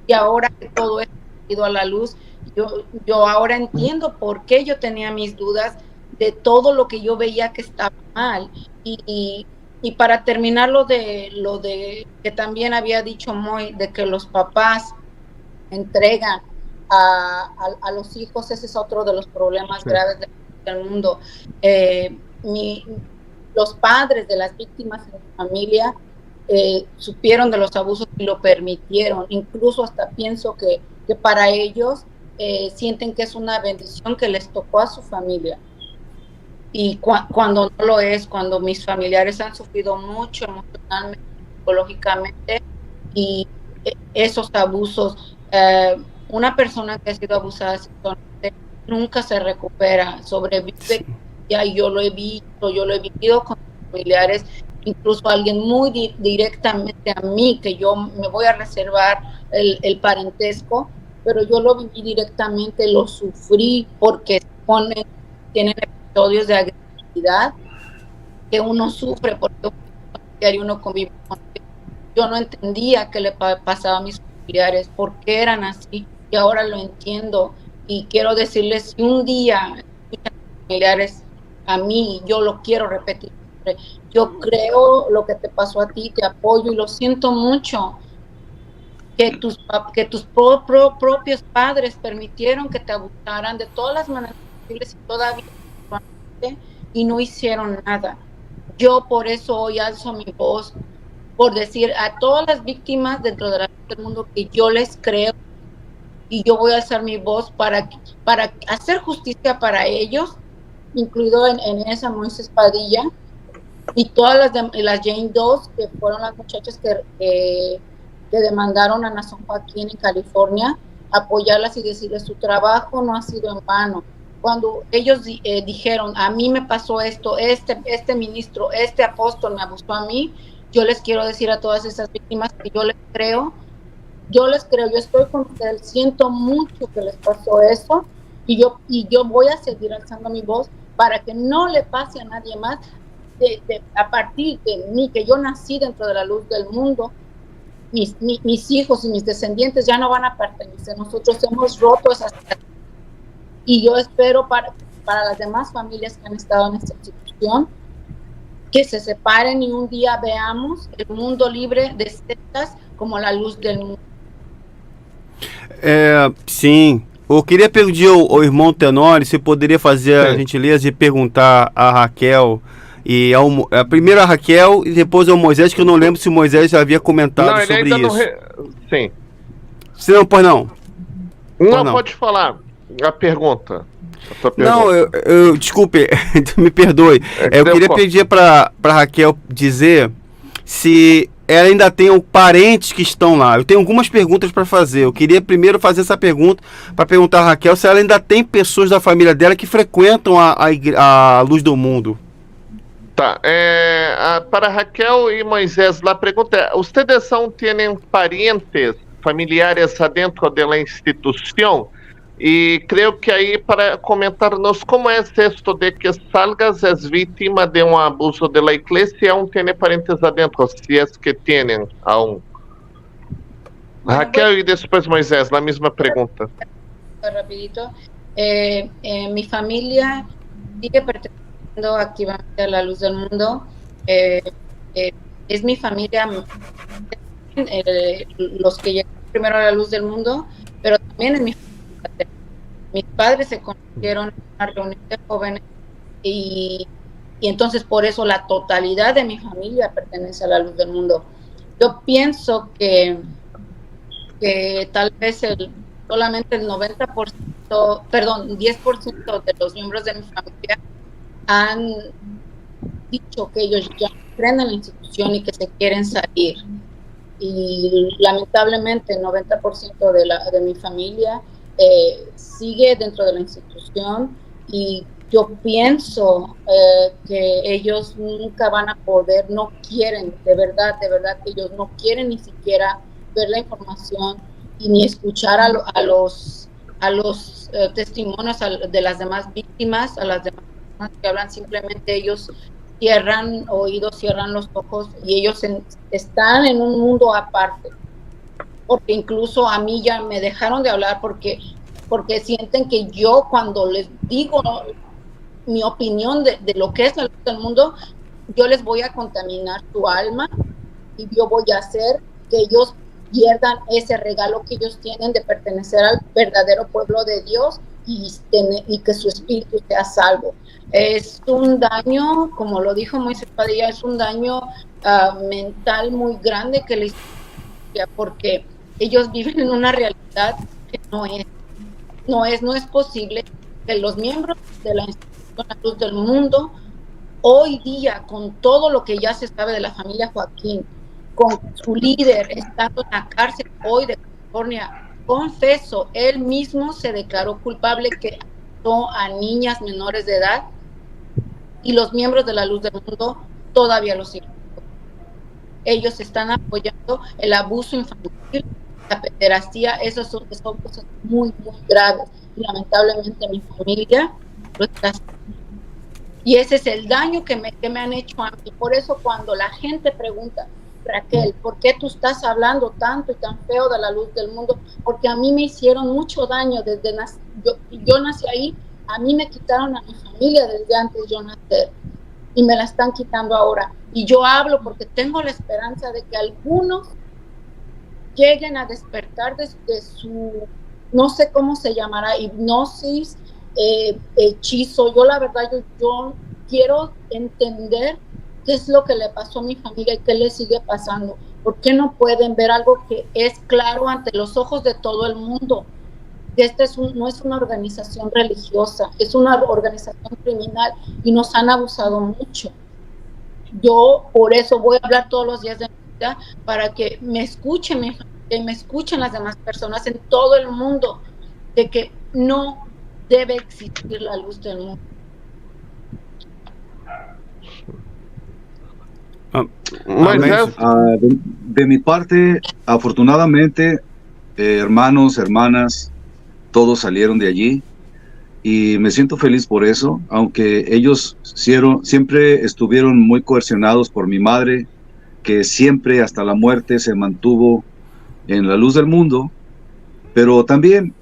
y ahora que todo esto ha ido a la luz, yo ahora entiendo por qué yo tenía mis dudas de todo lo que yo veía que estaba mal. Y para terminar lo de que también había dicho Moy, de que los papás entregan a los hijos, ese es otro de los problemas graves del mundo. Los padres de las víctimas en mi familia supieron de los abusos y lo permitieron. Incluso hasta pienso que para ellos sienten que es una bendición que les tocó a su familia. Y cuando no lo es, cuando mis familiares han sufrido mucho emocionalmente, psicológicamente, y esos abusos, una persona que ha sido abusada sexualmente nunca se recupera, sobrevive. Sí. Ya yo lo he vivido con familiares, incluso alguien muy directamente a mí, que yo me voy a reservar el parentesco, pero yo lo viví directamente, lo sufrí porque tienen episodios de agresividad que uno sufre porque uno convive con ellos. Yo no entendía qué le pasaba a mis familiares, por qué eran así, y ahora lo entiendo. Y quiero decirles, si un día escuchan familiares a mí, yo lo quiero repetir, yo creo lo que te pasó a ti, te apoyo y lo siento mucho, que tus propios padres permitieron que te abusaran de todas las maneras posibles y todavía y no hicieron nada. Yo por eso hoy alzo mi voz, por decir a todas las víctimas dentro del mundo que yo les creo, y yo voy a alzar mi voz para hacer justicia para ellos, incluido en esa Moisés Padilla y todas las Jane Does, que fueron las muchachas que demandaron a Nason Joaquín en California, apoyarlas y decirles su trabajo no ha sido en vano. Cuando ellos dijeron, a mí me pasó esto, este ministro, este apóstol me abusó a mí, yo les quiero decir a todas esas víctimas que yo les creo, yo estoy con ustedes, siento mucho que les pasó eso, y yo voy a seguir alzando mi voz para que no le pase a nadie más, a partir de mí, que yo nací dentro de la luz del mundo. Mis hijos y mis descendientes ya no van a pertenecer, nosotros hemos roto esas cadenas. Y yo espero para las demás familias que han estado en esta institución, que se separen y un día veamos el mundo libre de sectas como la luz del mundo. Sim, eu queria pedir ao irmão Tenório se poderia fazer a gentileza de perguntar a Raquel e a primeira a Raquel e depois ao Moisés, que eu não lembro se o Moisés já havia comentado sobre isso. Sim. Se não, pois não. Não, pode falar a pergunta. Não, desculpe, me perdoe. Eu queria pedir para Raquel dizer se ela ainda tem parentes que estão lá. Eu tenho algumas perguntas para fazer. Eu queria primeiro fazer essa pergunta para perguntar a Raquel se ela ainda tem pessoas da família dela que frequentam a Luz do Mundo. Tá, para Raquel y Moisés, la pregunta es, ¿ustedes aún tienen parientes, familiares adentro de la institución? Y creo que ahí para comentarnos cómo es esto de que salgas es víctima de un abuso de la iglesia y aún tiene parientes adentro, si es que tienen aún. Raquel y después Moisés, la misma pregunta. Rapidito, mi familia sigue perteneciendo activamente a la Luz del Mundo. Es mi familia, los que llegaron primero a la Luz del Mundo, pero también es mi familia. Mis padres se conocieron en una reunión de jóvenes y entonces por eso la totalidad de mi familia pertenece a la Luz del Mundo. Yo pienso que tal vez solamente el 90%, perdón, 10% de los miembros de mi familia han dicho que ellos ya creen en la institución y que se quieren salir. Y lamentablemente el 90% de mi familia sigue dentro de la institución, y yo pienso que ellos nunca van a poder, no quieren, de verdad que ellos no quieren ni siquiera ver la información y ni escuchar a los testimonios de las demás víctimas, a las demás personas que hablan. Simplemente ellos cierran oídos, cierran los ojos, y ellos están en un mundo aparte, porque incluso a mí ya me dejaron de hablar porque sienten que yo, cuando les digo mi opinión de lo que es la luz del mundo, yo les voy a contaminar su alma, y yo voy a hacer que ellos pierdan ese regalo que ellos tienen de pertenecer al verdadero pueblo de Dios y que su espíritu sea salvo. Es un daño, como lo dijo Moisés Padilla, es un daño mental muy grande que les, porque ellos viven en una realidad que no es posible que los miembros de la institución La Luz del Mundo, hoy día, con todo lo que ya se sabe de la familia Joaquín, con su líder estando en la cárcel hoy de California, confeso, él mismo se declaró culpable que mató a niñas menores de edad, y los miembros de La Luz del Mundo todavía lo siguen. Ellos están apoyando el abuso infantil, la pederastía. Esas son cosas muy, muy graves, y lamentablemente mi familia lo está haciendo. Y ese es el daño que me han hecho a mí. Por eso, cuando la gente pregunta, Raquel, ¿por qué tú estás hablando tanto y tan feo de La Luz del Mundo? Porque a mí me hicieron mucho daño desde yo nací ahí. A mí me quitaron a mi familia desde antes de yo nacer, y me la están quitando ahora. Y yo hablo porque tengo la esperanza de que algunos lleguen a despertar de su, no sé cómo se llamará, hipnosis, hechizo. Yo la verdad, yo quiero entender qué es lo que le pasó a mi familia y qué le sigue pasando. ¿Por qué no pueden ver algo que es claro ante los ojos de todo el mundo? Esta no es una organización religiosa, es una organización criminal, y nos han abusado mucho. Yo por eso voy a hablar todos los días de mi vida, para que me escuchen mi familia y me escuchen las demás personas en todo el mundo, de que no debe existir la luz del mundo. De mi parte, afortunadamente, hermanos, hermanas, todos salieron de allí, y me siento feliz por eso, aunque ellos siempre estuvieron muy coercionados por mi madre, que siempre hasta la muerte se mantuvo en La Luz del Mundo. Pero también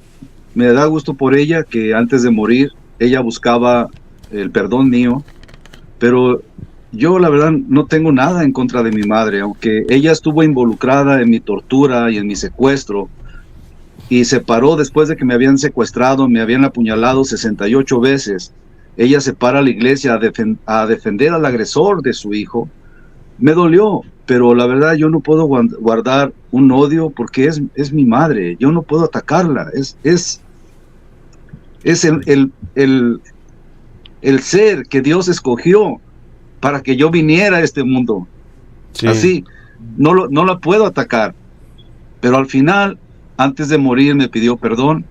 me da gusto por ella, que antes de morir ella buscaba el perdón mío. Pero yo la verdad no tengo nada en contra de mi madre, aunque ella estuvo involucrada en mi tortura y en mi secuestro, y se paró después de que me habían secuestrado, me habían apuñalado 68 veces. Ella se para a la iglesia a defender al agresor de su hijo. Me dolió, pero la verdad yo no puedo guardar un odio, porque es mi madre. Yo no puedo atacarla. Es el ser que Dios escogió para que yo viniera a este mundo. Sí. Así, no la puedo atacar. Pero al final, antes de morir, me pidió perdón,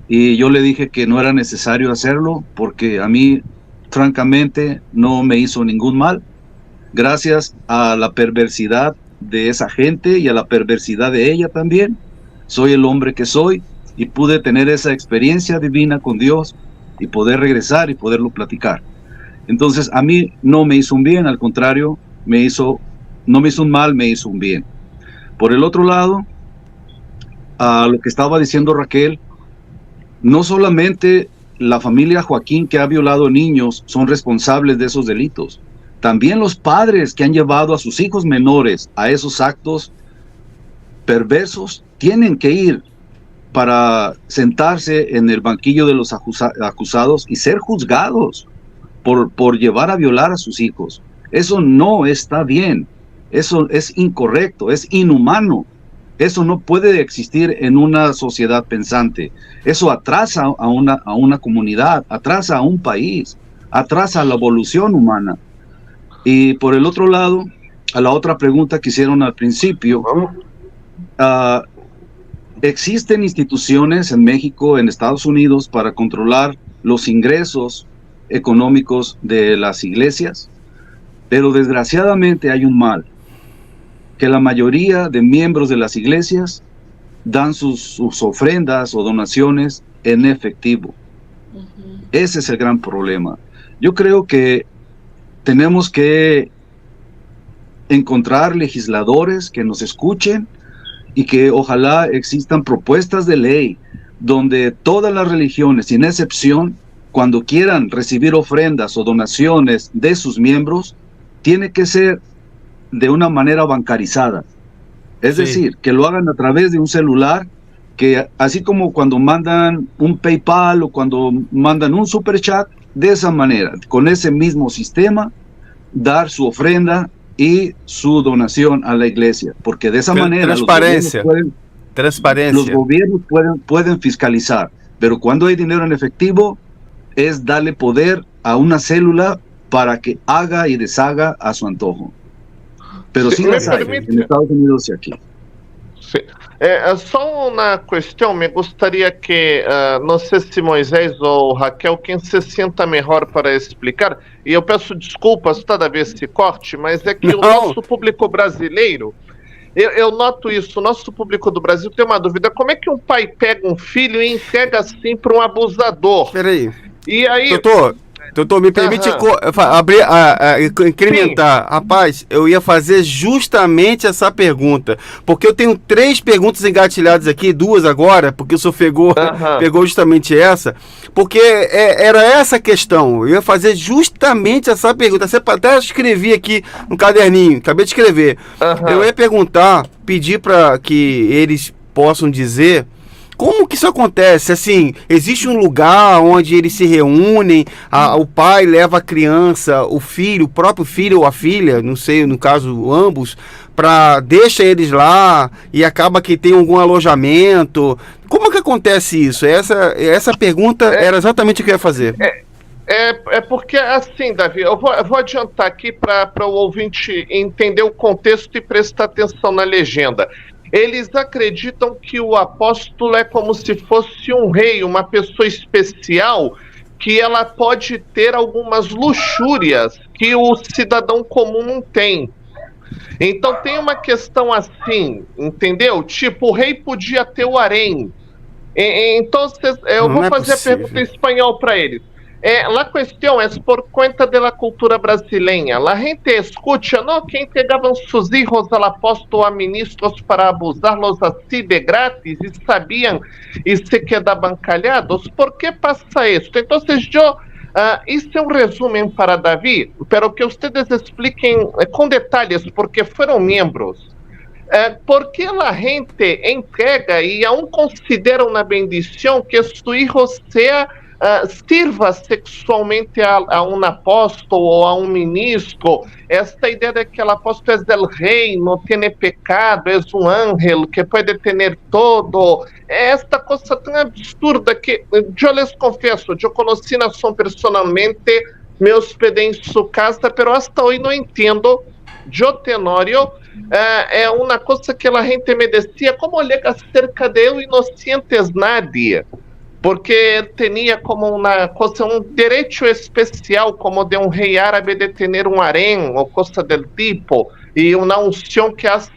y yo le dije que no era necesario hacerlo, porque a mí, francamente, no me hizo ningún mal. Gracias a la perversidad de esa gente y a la perversidad de ella también, soy el hombre que soy, y pude tener esa experiencia divina con Dios y poder regresar y poderlo platicar. Entonces, a mí no me hizo un bien, al contrario, no me hizo un mal, me hizo un bien. Por el otro lado, a lo que estaba diciendo Raquel, no solamente la familia Joaquín, que ha violado niños, son responsables de esos delitos. También los padres que han llevado a sus hijos menores a esos actos perversos tienen que ir para sentarse en el banquillo de los acusados y ser juzgados por llevar a violar a sus hijos. Eso no está bien, eso es incorrecto, es inhumano. Eso no puede existir en una sociedad pensante. Eso atrasa a una comunidad, atrasa a un país, atrasa la evolución humana. Y por el otro lado, a la otra pregunta que hicieron al principio, existen instituciones en México, en Estados Unidos, para controlar los ingresos económicos de las iglesias, pero desgraciadamente hay un mal, que la mayoría de miembros de las iglesias dan sus ofrendas o donaciones en efectivo. Ese es el gran problema. Yo creo que tenemos que encontrar legisladores que nos escuchen y que ojalá existan propuestas de ley donde todas las religiones, sin excepción, cuando quieran recibir ofrendas o donaciones de sus miembros, tiene que ser de una manera bancarizada. Es decir, que lo hagan a través de un celular, que así como cuando mandan un PayPal o cuando mandan un super chat, de esa manera, con ese mismo sistema, dar su ofrenda y su donación a la iglesia, porque de esa manera transparencia, los gobiernos pueden fiscalizar, pero cuando hay dinero en efectivo, es darle poder a una célula para que haga y deshaga a su antojo. Pero sí las hay en Estados Unidos y aquí. Sim. Só uma questão, me gostaria que, não sei se Moisés ou Raquel, quem se sinta melhor para explicar, e eu peço desculpas toda vez esse corte, mas é que o nosso público brasileiro, eu noto isso, o nosso público do Brasil tem uma dúvida, como é que um pai pega um filho e entrega assim para um abusador? Peraí, e aí... Doutor, me permite incrementar. Rapaz, eu ia fazer justamente essa pergunta, porque eu tenho 3 perguntas engatilhadas aqui, 2 agora, porque o senhor pegou justamente essa, porque era essa a questão. Eu ia fazer justamente essa pergunta. Você até escrevi aqui no caderninho, acabei de escrever. Eu ia perguntar, pedir para que eles possam dizer como que isso acontece? Assim, existe um lugar onde eles se reúnem, o pai leva a criança, o filho, o próprio filho ou a filha, não sei, no caso ambos, deixa eles lá e acaba que tem algum alojamento. Como que acontece isso? Essa pergunta era exatamente o que eu ia fazer. É porque, assim, Davi, eu vou adiantar aqui para o ouvinte entender o contexto e prestar atenção na legenda. Eles acreditam que o apóstolo é como se fosse um rei, uma pessoa especial, que ela pode ter algumas luxúrias que o cidadão comum não tem. Então tem uma questão assim, entendeu? Tipo, o rei podia ter o harém. Então, eu vou fazer a pergunta em espanhol para eles. La cuestión es por cuenta de la cultura brasileña. La gente escucha, ¿no?, que entregaban sus hijos al apóstol a ministros para abusarlos así de gratis y sabían y se quedaban callados. ¿Por qué pasa esto? Entonces yo hice un resumen para David, pero que ustedes expliquen con detalles, porque fueron miembros. ¿Por qué la gente entrega y aún considera una bendición que su hijo sea sirva sexualmente a um apóstolo ou a um ministro? Esta ideia de que o apóstolo é del rei, não tem pecado, é um ángel que pode ter todo, esta coisa tão absurda que eu les confesso, eu conheci Nação personalmente, me hospedei em sua casa, pero hasta hoje não entendo. Eu, Tenório, é uma coisa que a gente me decía, como lega cerca de eu inocentes nadie, porque tinha como uma coisa, um direito especial, como de um rei árabe de ter um harém ou coisa do tipo, e uma unção que hace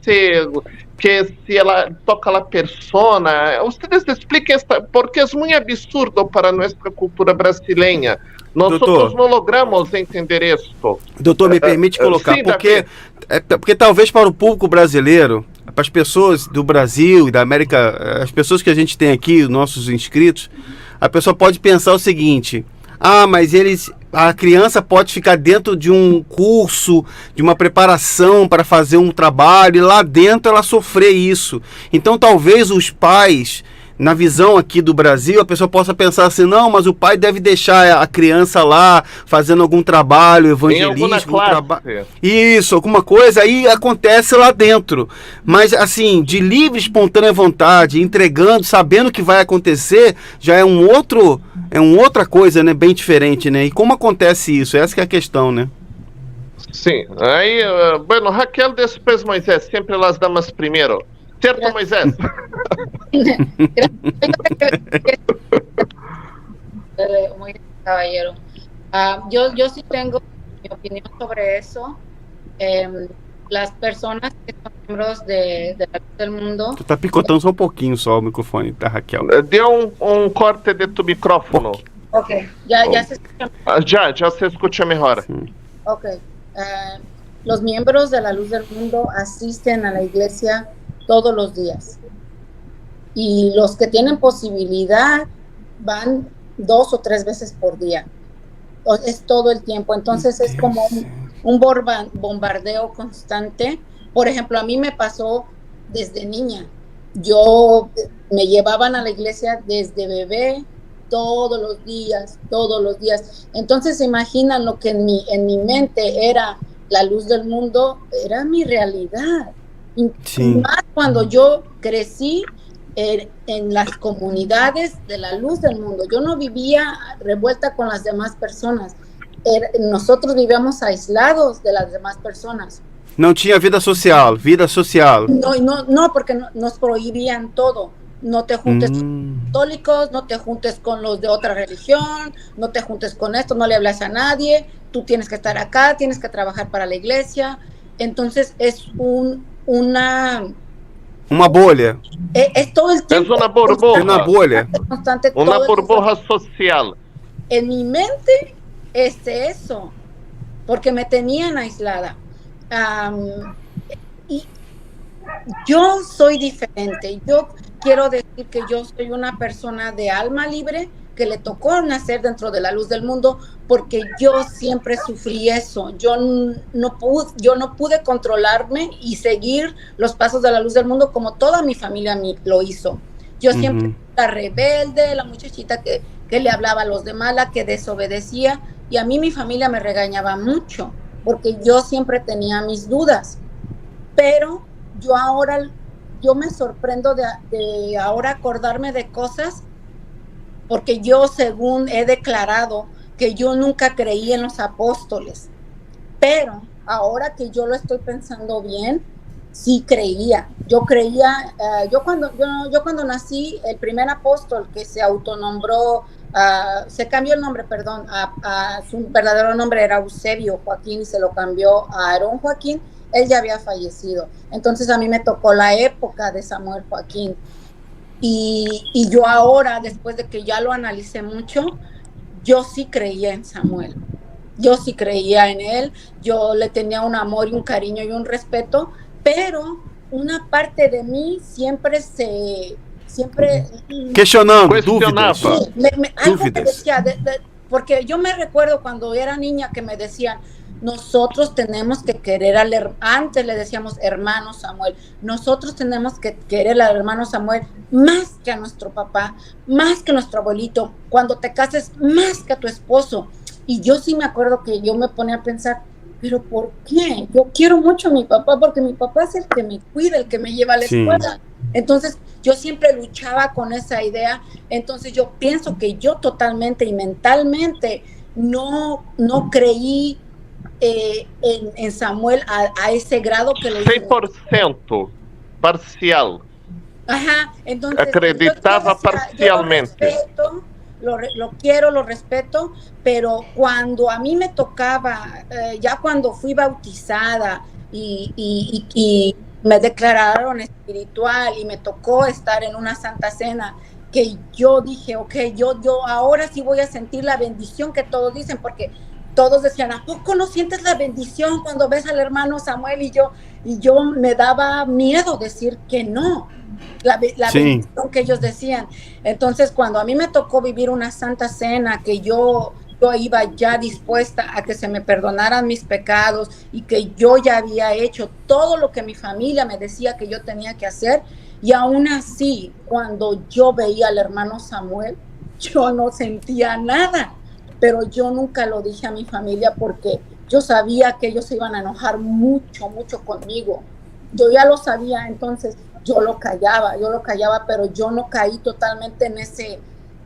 que se ela toca a persona. Ustedes expliquem esta, porque é muito absurdo para nossa cultura brasileira. Nós não logramos entender isso. Doutor, me permite colocar, sim, porque talvez para o público brasileiro, para as pessoas do Brasil e da América, as pessoas que a gente tem aqui, os nossos inscritos, a pessoa pode pensar o seguinte: mas a criança pode ficar dentro de um curso, de uma preparação para fazer um trabalho, e lá dentro ela sofrer isso. Então talvez os pais na visão aqui do Brasil, a pessoa possa pensar assim, não, mas o pai deve deixar a criança lá fazendo algum trabalho, evangelismo, isso, alguma coisa, aí acontece lá dentro. Mas assim, de livre, espontânea vontade, entregando, sabendo que vai acontecer, já é outra coisa, né, bem diferente, né? E como acontece isso? Essa que é a questão, né? Sim, aí, bueno, Raquel, depois Moisés, sempre las damas primeiro. Certo, Moisés? Muy caballero. Yo sí tengo mi opinión sobre eso. Las personas que son miembros de la Luz del Mundo. Tu tá picotando só um pouquinho só o microfone, tá, Raquel? Deu corte de tu micrófono. Ok, ya se escucha. Já se escucha mejor. Sim. Ok. Los miembros de la Luz del Mundo asisten a la iglesia todos los días. Y los que tienen posibilidad van 2 o 3 veces por día. Es todo el tiempo. Entonces es como un bombardeo constante. Por ejemplo, a mí me pasó desde niña. Me llevaban a la iglesia desde bebé todos los días. Entonces se imaginan lo que en mi mente era la Luz del Mundo, era mi realidad. Sí. Más cuando yo crecí en las comunidades de la Luz del Mundo. Yo no vivía revuelta con las demás personas. Nosotros vivíamos aislados de las demás personas. Não tinha vida social. No, porque nos prohibían todo. No te juntes con los católicos, no te juntes con los de otra religión, no te juntes con esto, no le hables a nadie, tú tienes que estar acá, tienes que trabajar para la iglesia. Entonces es una bolha. Es todo el tiempo. Es una burbuja. Es una bolha. Constante, una burbuja social. En mi mente es eso, porque me tenían aislada. Y yo soy diferente. Yo quiero decir que yo soy una persona de alma libre que le tocó nacer dentro de la Luz del Mundo, porque yo siempre sufrí eso. Yo no pude controlarme y seguir los pasos de la Luz del Mundo como toda mi familia lo hizo. Yo siempre la rebelde, la muchachita que le hablaba a los demás, la que desobedecía, y a mí mi familia me regañaba mucho, porque yo siempre tenía mis dudas. Pero yo me sorprendo de ahora acordarme de cosas, porque yo, según he declarado, que yo nunca creí en los apóstoles, pero ahora que yo lo estoy pensando bien, sí creía. Yo creía, yo cuando nací, el primer apóstol que se autonombró, se cambió el nombre, perdón, su verdadero nombre era Eusebio Joaquín y se lo cambió a Aarón Joaquín. Él ya había fallecido. Entonces a mí me tocó la época de Samuel Joaquín. Y yo ahora, después de que ya lo analicé mucho, yo sí creía en Samuel. Yo sí creía en él. Yo le tenía un amor y un cariño y un respeto, pero una parte de mí siempre cuestionando, dudas. Algo me decía, porque yo me recuerdo cuando era niña que me decían, nosotros tenemos que querer antes le decíamos hermano Samuel, nosotros tenemos que querer al hermano Samuel más que a nuestro papá, más que a nuestro abuelito, cuando te cases más que a tu esposo. Y yo sí me acuerdo que yo me ponía a pensar, pero ¿por qué? Yo quiero mucho a mi papá, porque mi papá es el que me cuida, el que me lleva a la escuela. Entonces yo siempre luchaba con esa idea. Entonces yo pienso que yo totalmente y mentalmente no creí en Samuel a ese grado que le 100% parcial. Ajá, entonces acreditaba parcialmente. Lo quiero, lo respeto, pero cuando a mí me tocaba, ya cuando fui bautizada y me declararon espiritual y me tocó estar en una Santa Cena, que yo dije, ok, yo ahora sí voy a sentir la bendición que todos dicen, porque todos decían, ¿a poco no sientes la bendición cuando ves al hermano Samuel? Y yo me daba miedo decir que no, la bendición que ellos decían. Entonces, cuando a mí me tocó vivir una Santa Cena, que yo iba ya dispuesta a que se me perdonaran mis pecados y que yo ya había hecho todo lo que mi familia me decía que yo tenía que hacer, Y aún así, cuando yo veía al hermano Samuel, yo no sentía nada, pero yo nunca lo dije a mi familia porque yo sabía que ellos se iban a enojar mucho, mucho conmigo. Yo ya lo sabía, entonces yo lo callaba, pero yo no caí totalmente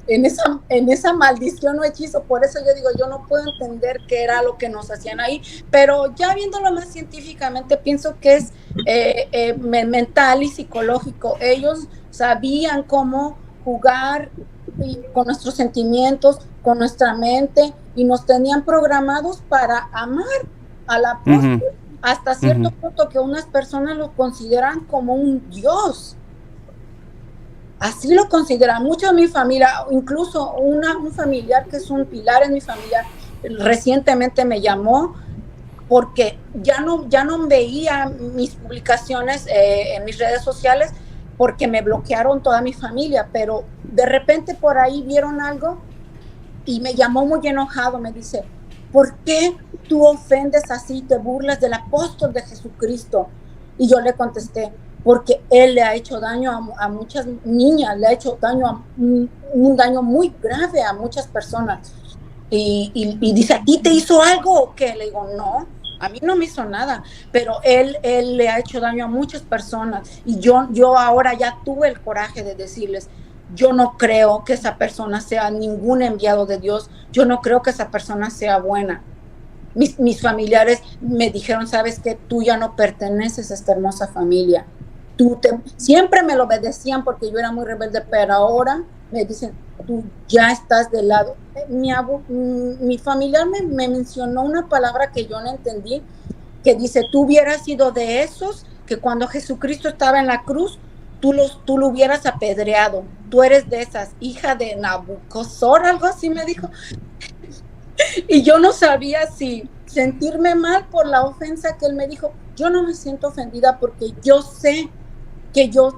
en esa maldición o hechizo. Por eso yo digo, yo no puedo entender qué era lo que nos hacían ahí, pero ya viéndolo más científicamente, pienso que es mental y psicológico. Ellos sabían cómo jugar con nuestros sentimientos, con nuestra mente, y nos tenían programados para amar al apóstol, hasta cierto punto que unas personas lo consideran como un dios. Así lo consideran mucho en mi familia, incluso un familiar que es un pilar en mi familia, recientemente me llamó porque ya no veía mis publicaciones en mis redes sociales porque me bloquearon toda mi familia, pero de repente por ahí vieron algo y me llamó muy enojado, me dice, ¿por qué tú ofendes así, te burlas del apóstol de Jesucristo? Y yo le contesté, porque él le ha hecho daño a muchas niñas, le ha hecho daño un daño muy grave a muchas personas. Y dice, ¿a ti te hizo algo o qué? Le digo, no, a mí no me hizo nada, pero él le ha hecho daño a muchas personas. Y yo ahora ya tuve el coraje de decirles, yo no creo que esa persona sea ningún enviado de Dios, yo no creo que esa persona sea buena. Mis familiares me dijeron, ¿sabes qué? Tú ya no perteneces a esta hermosa familia. Siempre me lo obedecían porque yo era muy rebelde, pero ahora me dicen, tú ya estás del lado. Mi familiar me mencionó una palabra que yo no entendí, que dice, tú hubieras sido de esos que cuando Jesucristo estaba en la cruz, tú lo hubieras apedreado. Tú eres de esas, hija de Nabucodonosor, algo así me dijo. Y yo no sabía si sentirme mal por la ofensa que él me dijo. Yo no me siento ofendida porque yo sé que yo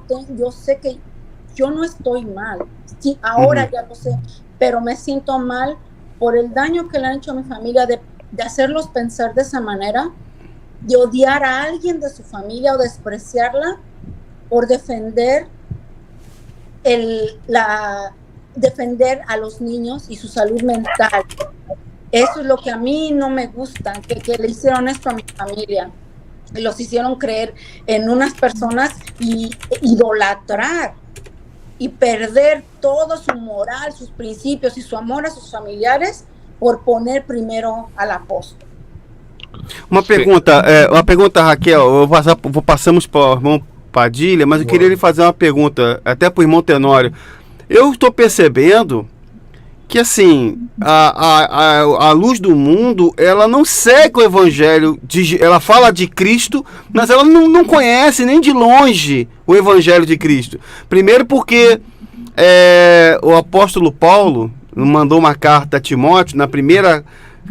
no estoy mal. Sí, ahora ya lo sé, pero me siento mal por el daño que le han hecho a mi familia, de hacerlos pensar de esa manera, de odiar a alguien de su familia o despreciarla por defender defender a los niños y su salud mental. Eso es lo que a mí no me gusta, que le hicieron esto a mi familia. Los hicieron creer en unas personas y idolatrar y perder todo su moral, sus principios y su amor a sus familiares por poner primero al apóstol. Uma pergunta, Raquel, passamos para o irmão Padilha, mas eu queria lhe fazer uma pergunta, até para o irmão Tenório. Eu estou percebendo que, assim, a luz do mundo, ela não segue o evangelho, ela fala de Cristo, mas ela não conhece nem de longe o evangelho de Cristo. Primeiro porque o apóstolo Paulo mandou uma carta a Timóteo, na primeira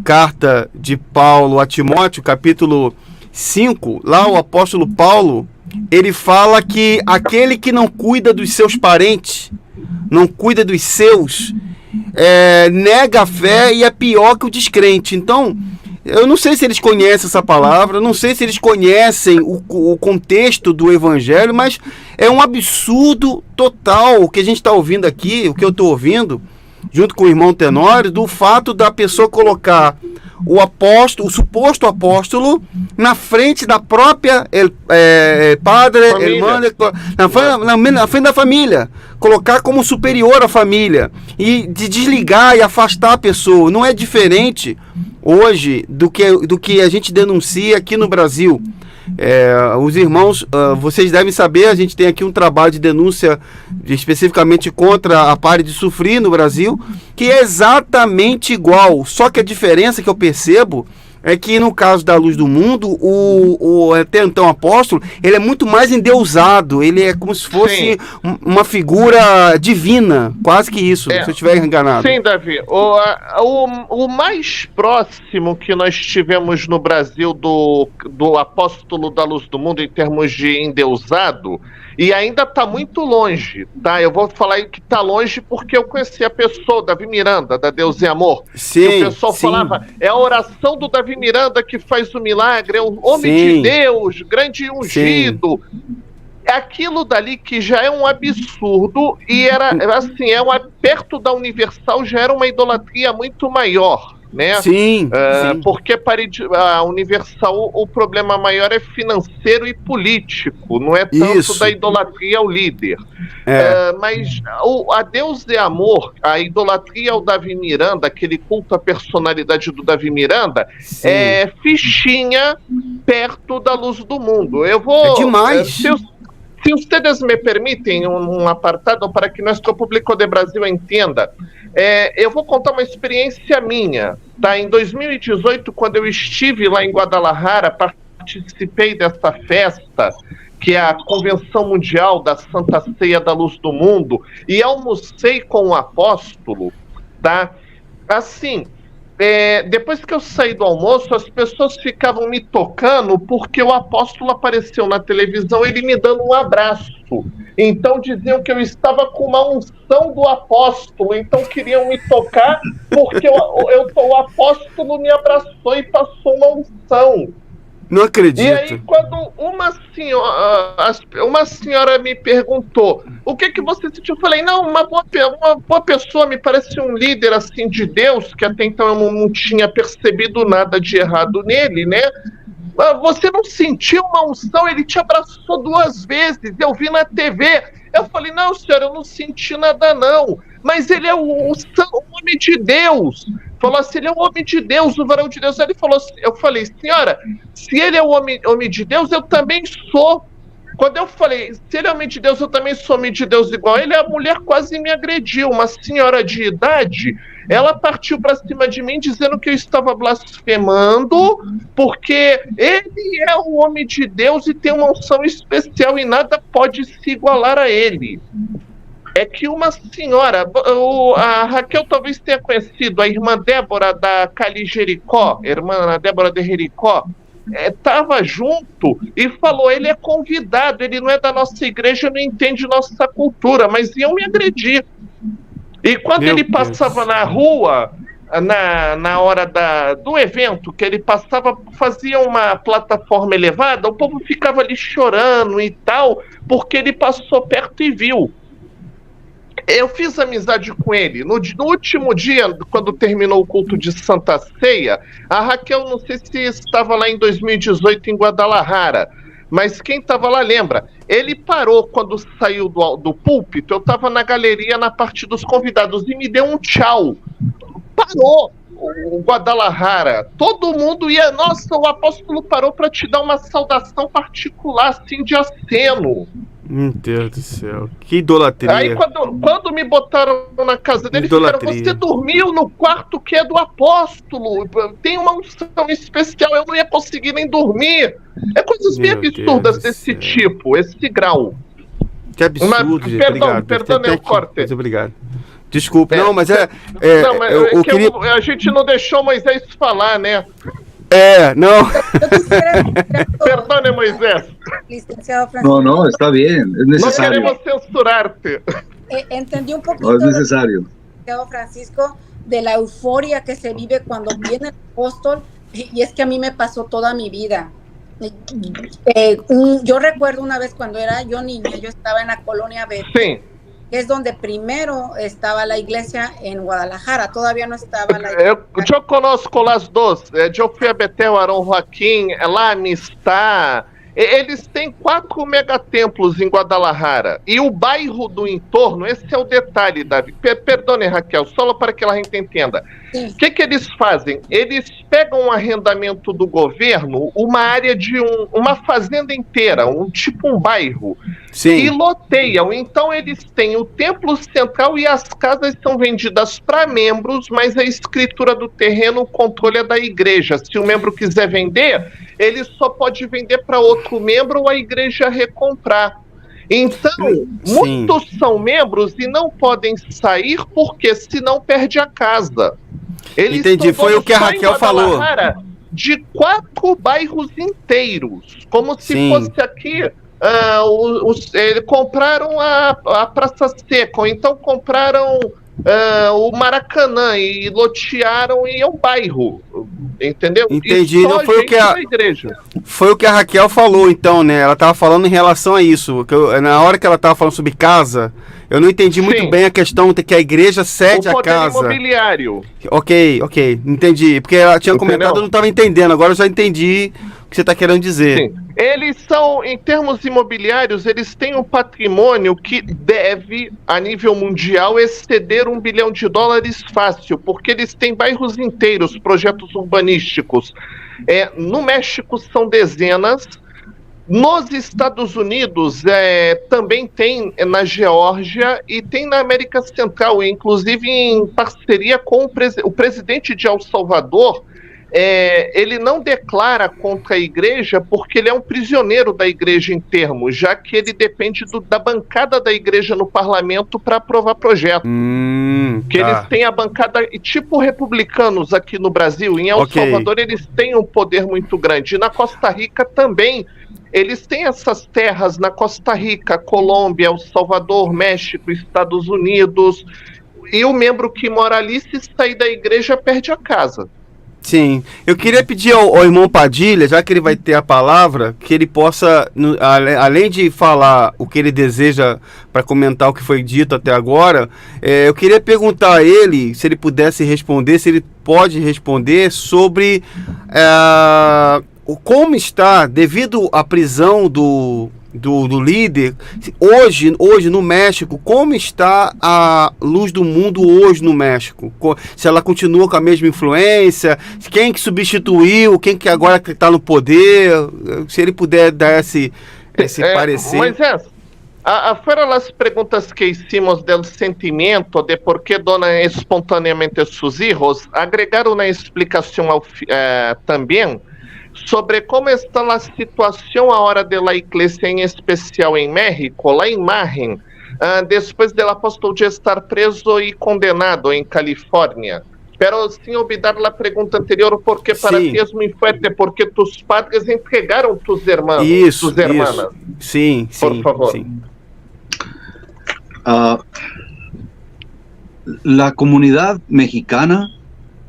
carta de Paulo a Timóteo, capítulo 5, lá o apóstolo Paulo, ele fala que aquele que não cuida dos seus parentes, não cuida dos seus, nega a fé e é pior que o descrente. Então, eu não sei se eles conhecem essa palavra, não sei se eles conhecem o contexto do evangelho, mas é um absurdo total o que a gente está ouvindo aqui, o que eu estou ouvindo, junto com o irmão Tenório, do fato da pessoa colocar o apóstolo, o suposto apóstolo, na frente da própria padre, irmã, na frente da família, colocar como superior à família e de desligar e afastar a pessoa. Não é diferente hoje do que a gente denuncia aqui no Brasil. Os irmãos, vocês devem saber, a gente tem aqui um trabalho de denúncia especificamente contra a Pare de Sofrer no Brasil, que é exatamente igual, só que a diferença que eu percebo é que no caso da Luz do Mundo, o até então apóstolo, ele é muito mais endeusado, ele é como se fosse uma figura divina, quase que isso, se eu estiver enganado. Sim, Davi, o mais próximo que nós tivemos no Brasil do apóstolo da Luz do Mundo em termos de endeusado, e ainda está muito longe, tá? Eu vou falar que está longe porque eu conheci a pessoa, Davi Miranda, da Deus e Amor. Sim, e o pessoal falava, é a oração do Davi Miranda que faz o milagre, é o homem de Deus, grande ungido. aquilo dali que já é um absurdo, e era assim, perto da Universal já era uma idolatria muito maior, né? Sim, sim. Porque para a Universal o problema maior é financeiro e político, não é tanto Isso. da idolatria ao líder. Mas a Deus é Amor, a idolatria ao Davi Miranda, aquele culto à personalidade do Davi Miranda, Sim. é fichinha perto da Luz do Mundo. Eu vou... É demais. Se vocês me permitem um apartado para que nosso público de Brasil entenda, eu vou contar uma experiência minha. Tá? Em 2018, quando eu estive lá em Guadalajara, participei dessa festa, que é a Convenção Mundial da Santa Ceia da Luz do Mundo, e almocei com o apóstolo, tá? Assim, depois que eu saí do almoço, as pessoas ficavam me tocando porque o apóstolo apareceu na televisão, ele me dando um abraço. Então diziam que eu estava com uma unção do apóstolo, então queriam me tocar porque o apóstolo me abraçou e passou uma unção. Não acredito. E aí, quando uma senhora me perguntou o que você sentiu, eu falei, não, uma boa pessoa, me parece um líder assim de Deus, que até então eu não tinha percebido nada de errado nele, né? Você não sentiu uma unção? Ele te abraçou 2 vezes, eu vi na TV. Eu falei, não, senhora, eu não senti nada não, mas ele é o homem de Deus. Falou assim, ele é o homem de Deus, o varão de Deus. Ele falou assim, eu falei, senhora, se ele é o homem de Deus, eu também sou. Quando eu falei, se ele é homem de Deus, eu também sou homem de Deus igual ele, a mulher quase me agrediu. Uma senhora de idade, ela partiu para cima de mim dizendo que eu estava blasfemando, porque ele é o homem de Deus e tem uma unção especial e nada pode se igualar a ele. É que uma senhora, a Raquel talvez tenha conhecido a irmã Débora da Cali Jericó, irmã Débora de Jericó, estava junto e falou, ele é convidado, ele não é da nossa igreja, não entende nossa cultura, mas iam me agredir. E quando ele passava na rua, na hora do evento, que ele passava, fazia uma plataforma elevada, o povo ficava ali chorando e tal, porque ele passou perto e viu. Eu fiz amizade com ele. No último dia, quando terminou o culto de Santa Ceia, a Raquel, não sei se estava lá em 2018 em Guadalajara, mas quem estava lá lembra. Ele parou quando saiu do púlpito, eu estava na galeria na parte dos convidados e me deu um tchau. Parou o Guadalajara. Todo mundo ia, nossa, o apóstolo parou para te dar uma saudação particular, assim, de aceno. Meu Deus do céu, que idolatria. Aí quando me botaram na casa dele, ficaram, você dormiu no quarto que é do apóstolo, tem uma unção especial, eu não ia conseguir nem dormir. É coisas bem absurdas desse tipo, esse grau. Que absurdo, gente. Perdão, meu corte. Muito obrigado. Desculpa, não, mas eu queria... A gente não deixou Moisés falar, né? Não. Perdone, Moisés. Licenciado Francisco. No, está bien, es necesario. No queremos censurarte. Entendí un poquito. No es necesario. Licenciado Francisco, de la euforia que se vive cuando viene el apóstol, y es que a mí me pasó toda mi vida. Yo recuerdo una vez cuando era yo niña, yo estaba en la colonia Betel. Sí. Es donde primero estaba la iglesia en Guadalajara, todavía no estaba la iglesia. Eu conozco las dos, eu fui a Betel, Arão Joaquim, lá Amistad. Eles têm 4 megatemplos em Guadalajara. E o bairro do entorno, esse é o detalhe, Davi. Perdone, Raquel, só para que a gente entenda. O que eles fazem? Eles pegam um arrendamento do governo, uma área de uma fazenda inteira, tipo um bairro, e loteiam. Então eles têm o templo central e as casas são vendidas para membros, mas a escritura do terreno, o controle é da igreja. Se o membro quiser vender, ele só pode vender para outro membro ou a igreja recomprar. Então, muitos são membros e não podem sair porque senão perde a casa. Eles Entendi, foi o que a Raquel falou. De 4 bairros inteiros, como se fosse aqui. Compraram a Praça Seca, ou então compraram o Maracanã e lotearam, e é um bairro. entendeu? Entendi. E só Não foi o que gente da igreja. Foi o que a Raquel falou, então, né? Ela tava falando em relação a isso. Na hora que ela tava falando sobre casa, eu não entendi muito Sim. bem a questão de que a igreja cede O a poder casa. imobiliário. Ok, entendi. Porque ela tinha Entendeu? comentado, eu não tava entendendo. Agora eu já entendi o que você tá querendo dizer. Sim. Eles são, em termos imobiliários, eles têm um patrimônio que deve, a nível mundial, exceder $1 bilhão fácil, porque eles têm bairros inteiros, projetos urbanísticos. No México são dezenas. Nos Estados Unidos também tem na Geórgia e tem na América Central, inclusive em parceria com o presidente de El Salvador. Ele não declara contra a igreja porque ele é um prisioneiro da igreja em termos, já que ele depende da bancada da igreja no parlamento para aprovar projetos. Que Tá. eles têm a bancada, tipo republicanos aqui no Brasil. Em El Ok. Salvador eles têm um poder muito grande. E na Costa Rica também. Eles têm essas terras na Costa Rica, Colômbia, El Salvador, México, Estados Unidos. E o membro que mora ali, se sair da igreja, perde a casa. Sim. Eu queria pedir ao irmão Padilha, já que ele vai ter a palavra, que ele possa, além de falar o que ele deseja para comentar o que foi dito até agora, eu queria perguntar a ele, se ele pudesse responder, se ele pode responder sobre como está, devido à prisão do líder, hoje no México, como está a luz do mundo hoje no México? Se ela continua com a mesma influência, quem que substituiu, quem que agora está no poder, se ele puder dar esse parecer. Moisés, fueron las preguntas que hicimos del sentimiento de por qué donan espontáneamente a sus hijos, agregar una explicación también sobre como está a situação agora da igreja, em especial em México, lá em Margen, depois do apóstolo de estar preso e condenado em Califórnia. Pero sin olvidar a pergunta anterior, porque para Sim. ti es muy fuerte, porque tus padres entregaram tus hermanos, Isso, tus hermanas. Sim, Por sim, favor. sim. La comunidad mexicana,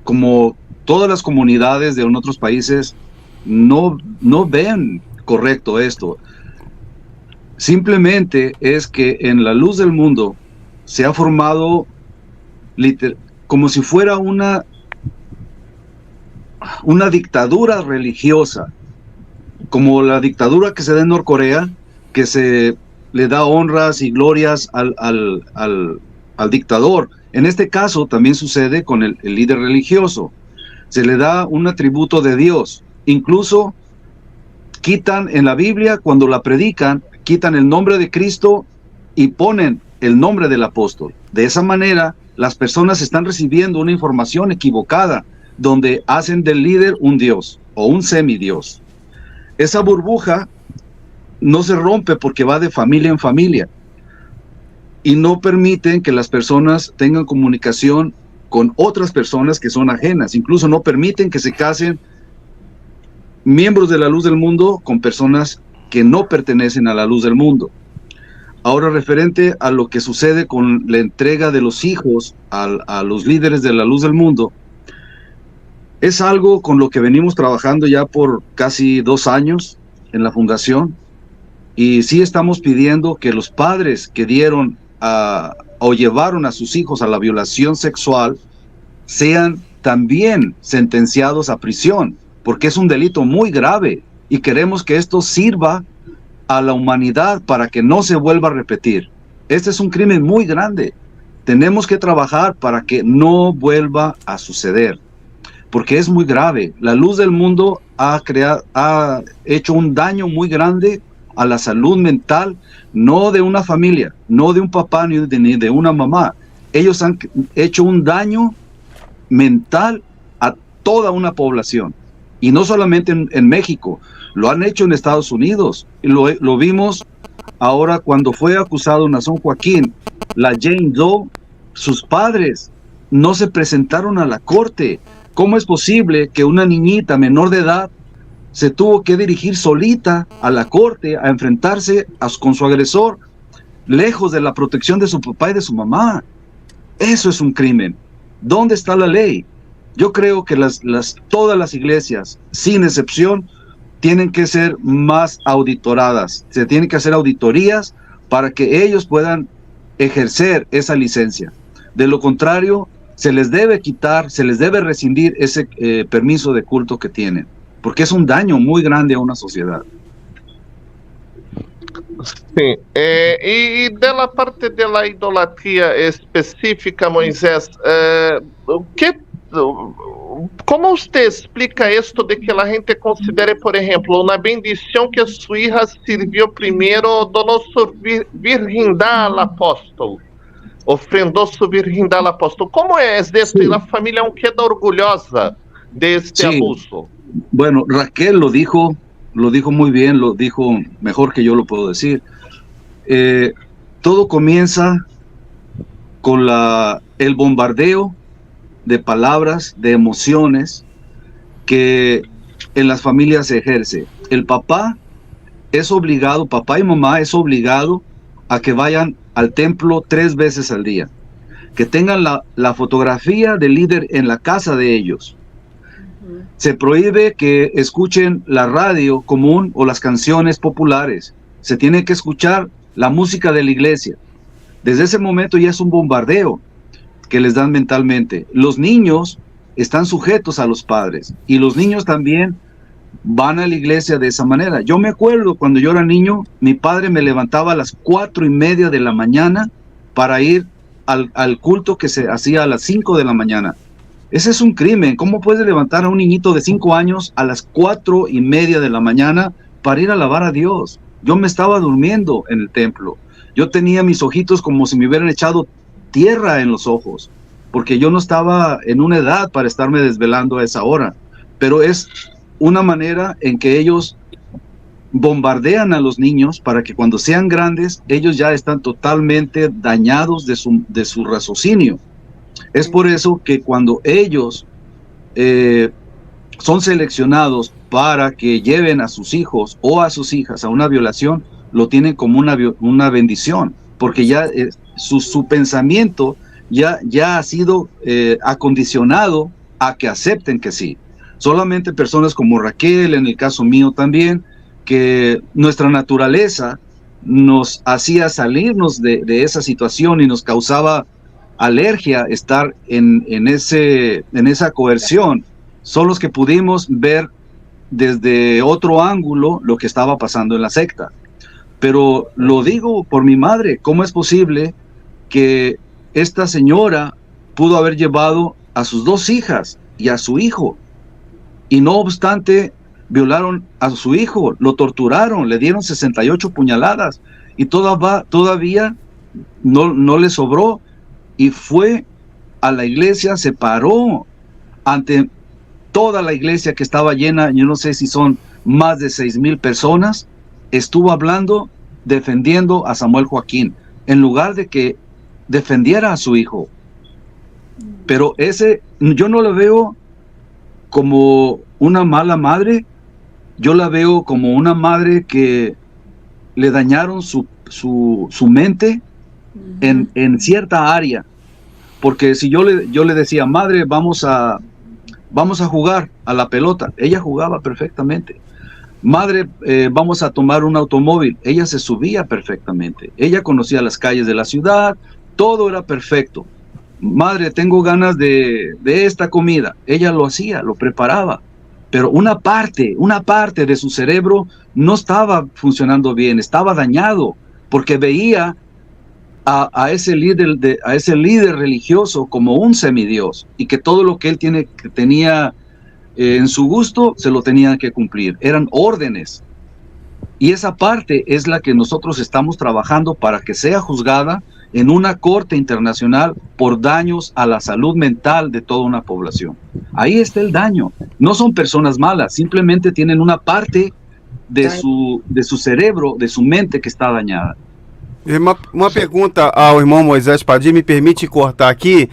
como todas las comunidades de otros países, no ven correcto esto. Simplemente es que en la luz del mundo se ha formado como si fuera una dictadura religiosa, como la dictadura que se da en Norcorea, que se le da honras y glorias al dictador. En este caso también sucede con el líder religioso. Se le da un atributo de Dios. Incluso quitan en la Biblia, cuando la predican, quitan el nombre de Cristo y ponen el nombre del apóstol. De esa manera, las personas están recibiendo una información equivocada, donde hacen del líder un Dios o un semidios. Esa burbuja no se rompe porque va de familia en familia y no permiten que las personas tengan comunicación con otras personas que son ajenas. Incluso no permiten que se casen miembros de la luz del mundo con personas que no pertenecen a la luz del mundo. Ahora, referente a lo que sucede con la entrega de los hijos a los líderes de la luz del mundo, es algo con lo que venimos trabajando ya por casi 2 años en la fundación, y sí estamos pidiendo que los padres que dieron o llevaron a sus hijos a la violación sexual sean también sentenciados a prisión, porque es un delito muy grave y queremos que esto sirva a la humanidad para que no se vuelva a repetir. Este es un crimen muy grande. Tenemos que trabajar para que no vuelva a suceder, porque es muy grave. La luz del mundo ha hecho un daño muy grande a la salud mental, no de una familia, no de un papá ni de una mamá. Ellos han hecho un daño mental a toda una población. Y no solamente en México, lo han hecho en Estados Unidos. Lo vimos ahora cuando fue acusado Nason Joaquín, la Jane Doe, sus padres no se presentaron a la corte. ¿Cómo es posible que una niñita menor de edad se tuvo que dirigir solita a la corte a enfrentarse con su agresor, lejos de la protección de su papá y de su mamá? Eso es un crimen. ¿Dónde está la ley? Yo creo que todas las iglesias, sin excepción, tienen que ser más auditoradas. Se tienen que hacer auditorías para que ellos puedan ejercer esa licencia. De lo contrario, se les debe quitar, se les debe rescindir ese permiso de culto que tienen, porque es un daño muy grande a una sociedad. Sim, e dela parte da idolatria específica, Moisés, como você explica esto de que a gente considere, por exemplo, uma bendição que sua hija serviu primeiro, donou sua virgindade ao apóstolo, ofrendou sua virgindade ao apóstolo? Como é esto? E a família não queda orgulhosa deste abuso? Bueno, Raquel lo dijo muy bien, lo dijo mejor que yo lo puedo decir. Todo comienza con el bombardeo de palabras, de emociones que en las familias se ejerce. El papá es obligado, papá y mamá es obligado a que vayan al templo 3 veces al día, que tengan la fotografía del líder en la casa de ellos. Se prohíbe que escuchen la radio común o las canciones populares. Se tiene que escuchar la música de la iglesia. Desde ese momento ya es un bombardeo que les dan mentalmente. Los niños están sujetos a los padres y los niños también van a la iglesia de esa manera. Yo me acuerdo cuando yo era niño, mi padre me levantaba a las 4:30 de la mañana para ir al culto que se hacía a las 5 de la mañana. Ese es un crimen. ¿Cómo puedes levantar a un niñito de 5 años a las 4:30 de la mañana para ir a alabar a Dios? Yo me estaba durmiendo en el templo. Yo tenía mis ojitos como si me hubieran echado tierra en los ojos, porque yo no estaba en una edad para estarme desvelando a esa hora. Pero es una manera en que ellos bombardean a los niños para que cuando sean grandes, ellos ya están totalmente dañados de su raciocinio. Es por eso que cuando ellos son seleccionados para que lleven a sus hijos o a sus hijas a una violación, lo tienen como una bendición, porque ya su pensamiento ya ha sido acondicionado a que acepten que sí. Solamente personas como Raquel, en el caso mío también, que nuestra naturaleza nos hacía salirnos de esa situación y nos causaba alergia estar en esa coerción, son los que pudimos ver desde otro ángulo lo que estaba pasando en la secta. Pero lo digo por mi madre, ¿cómo es posible que esta señora pudo haber llevado a sus 2 hijas y a su hijo? Y no obstante, violaron a su hijo, lo torturaron, le dieron 68 puñaladas y todavía no le sobró. Y fue a la iglesia, se paró ante toda la iglesia que estaba llena, yo no sé si son más de 6,000 personas, estuvo hablando, defendiendo a Samuel Joaquín, en lugar de que defendiera a su hijo. Pero yo no lo veo como una mala madre, yo la veo como una madre que le dañaron su mente en cierta área. Porque si yo le decía, madre, vamos a jugar a la pelota, ella jugaba perfectamente. Madre, vamos a tomar un automóvil, ella se subía perfectamente. Ella conocía las calles de la ciudad, todo era perfecto. Madre, tengo ganas de esta comida, ella lo hacía, lo preparaba. Pero una parte de su cerebro no estaba funcionando bien, estaba dañado, porque veía a ese líder religioso como un semidios y que todo lo que él tenía en su gusto se lo tenía que cumplir, eran órdenes. Y esa parte es la que nosotros estamos trabajando para que sea juzgada en una corte internacional por daños a la salud mental de toda una población. Ahí está el daño. No son personas malas, simplemente tienen una parte de su cerebro, de su mente que está dañada. Uma pergunta ao irmão Moisés Padilha, me permite cortar aqui.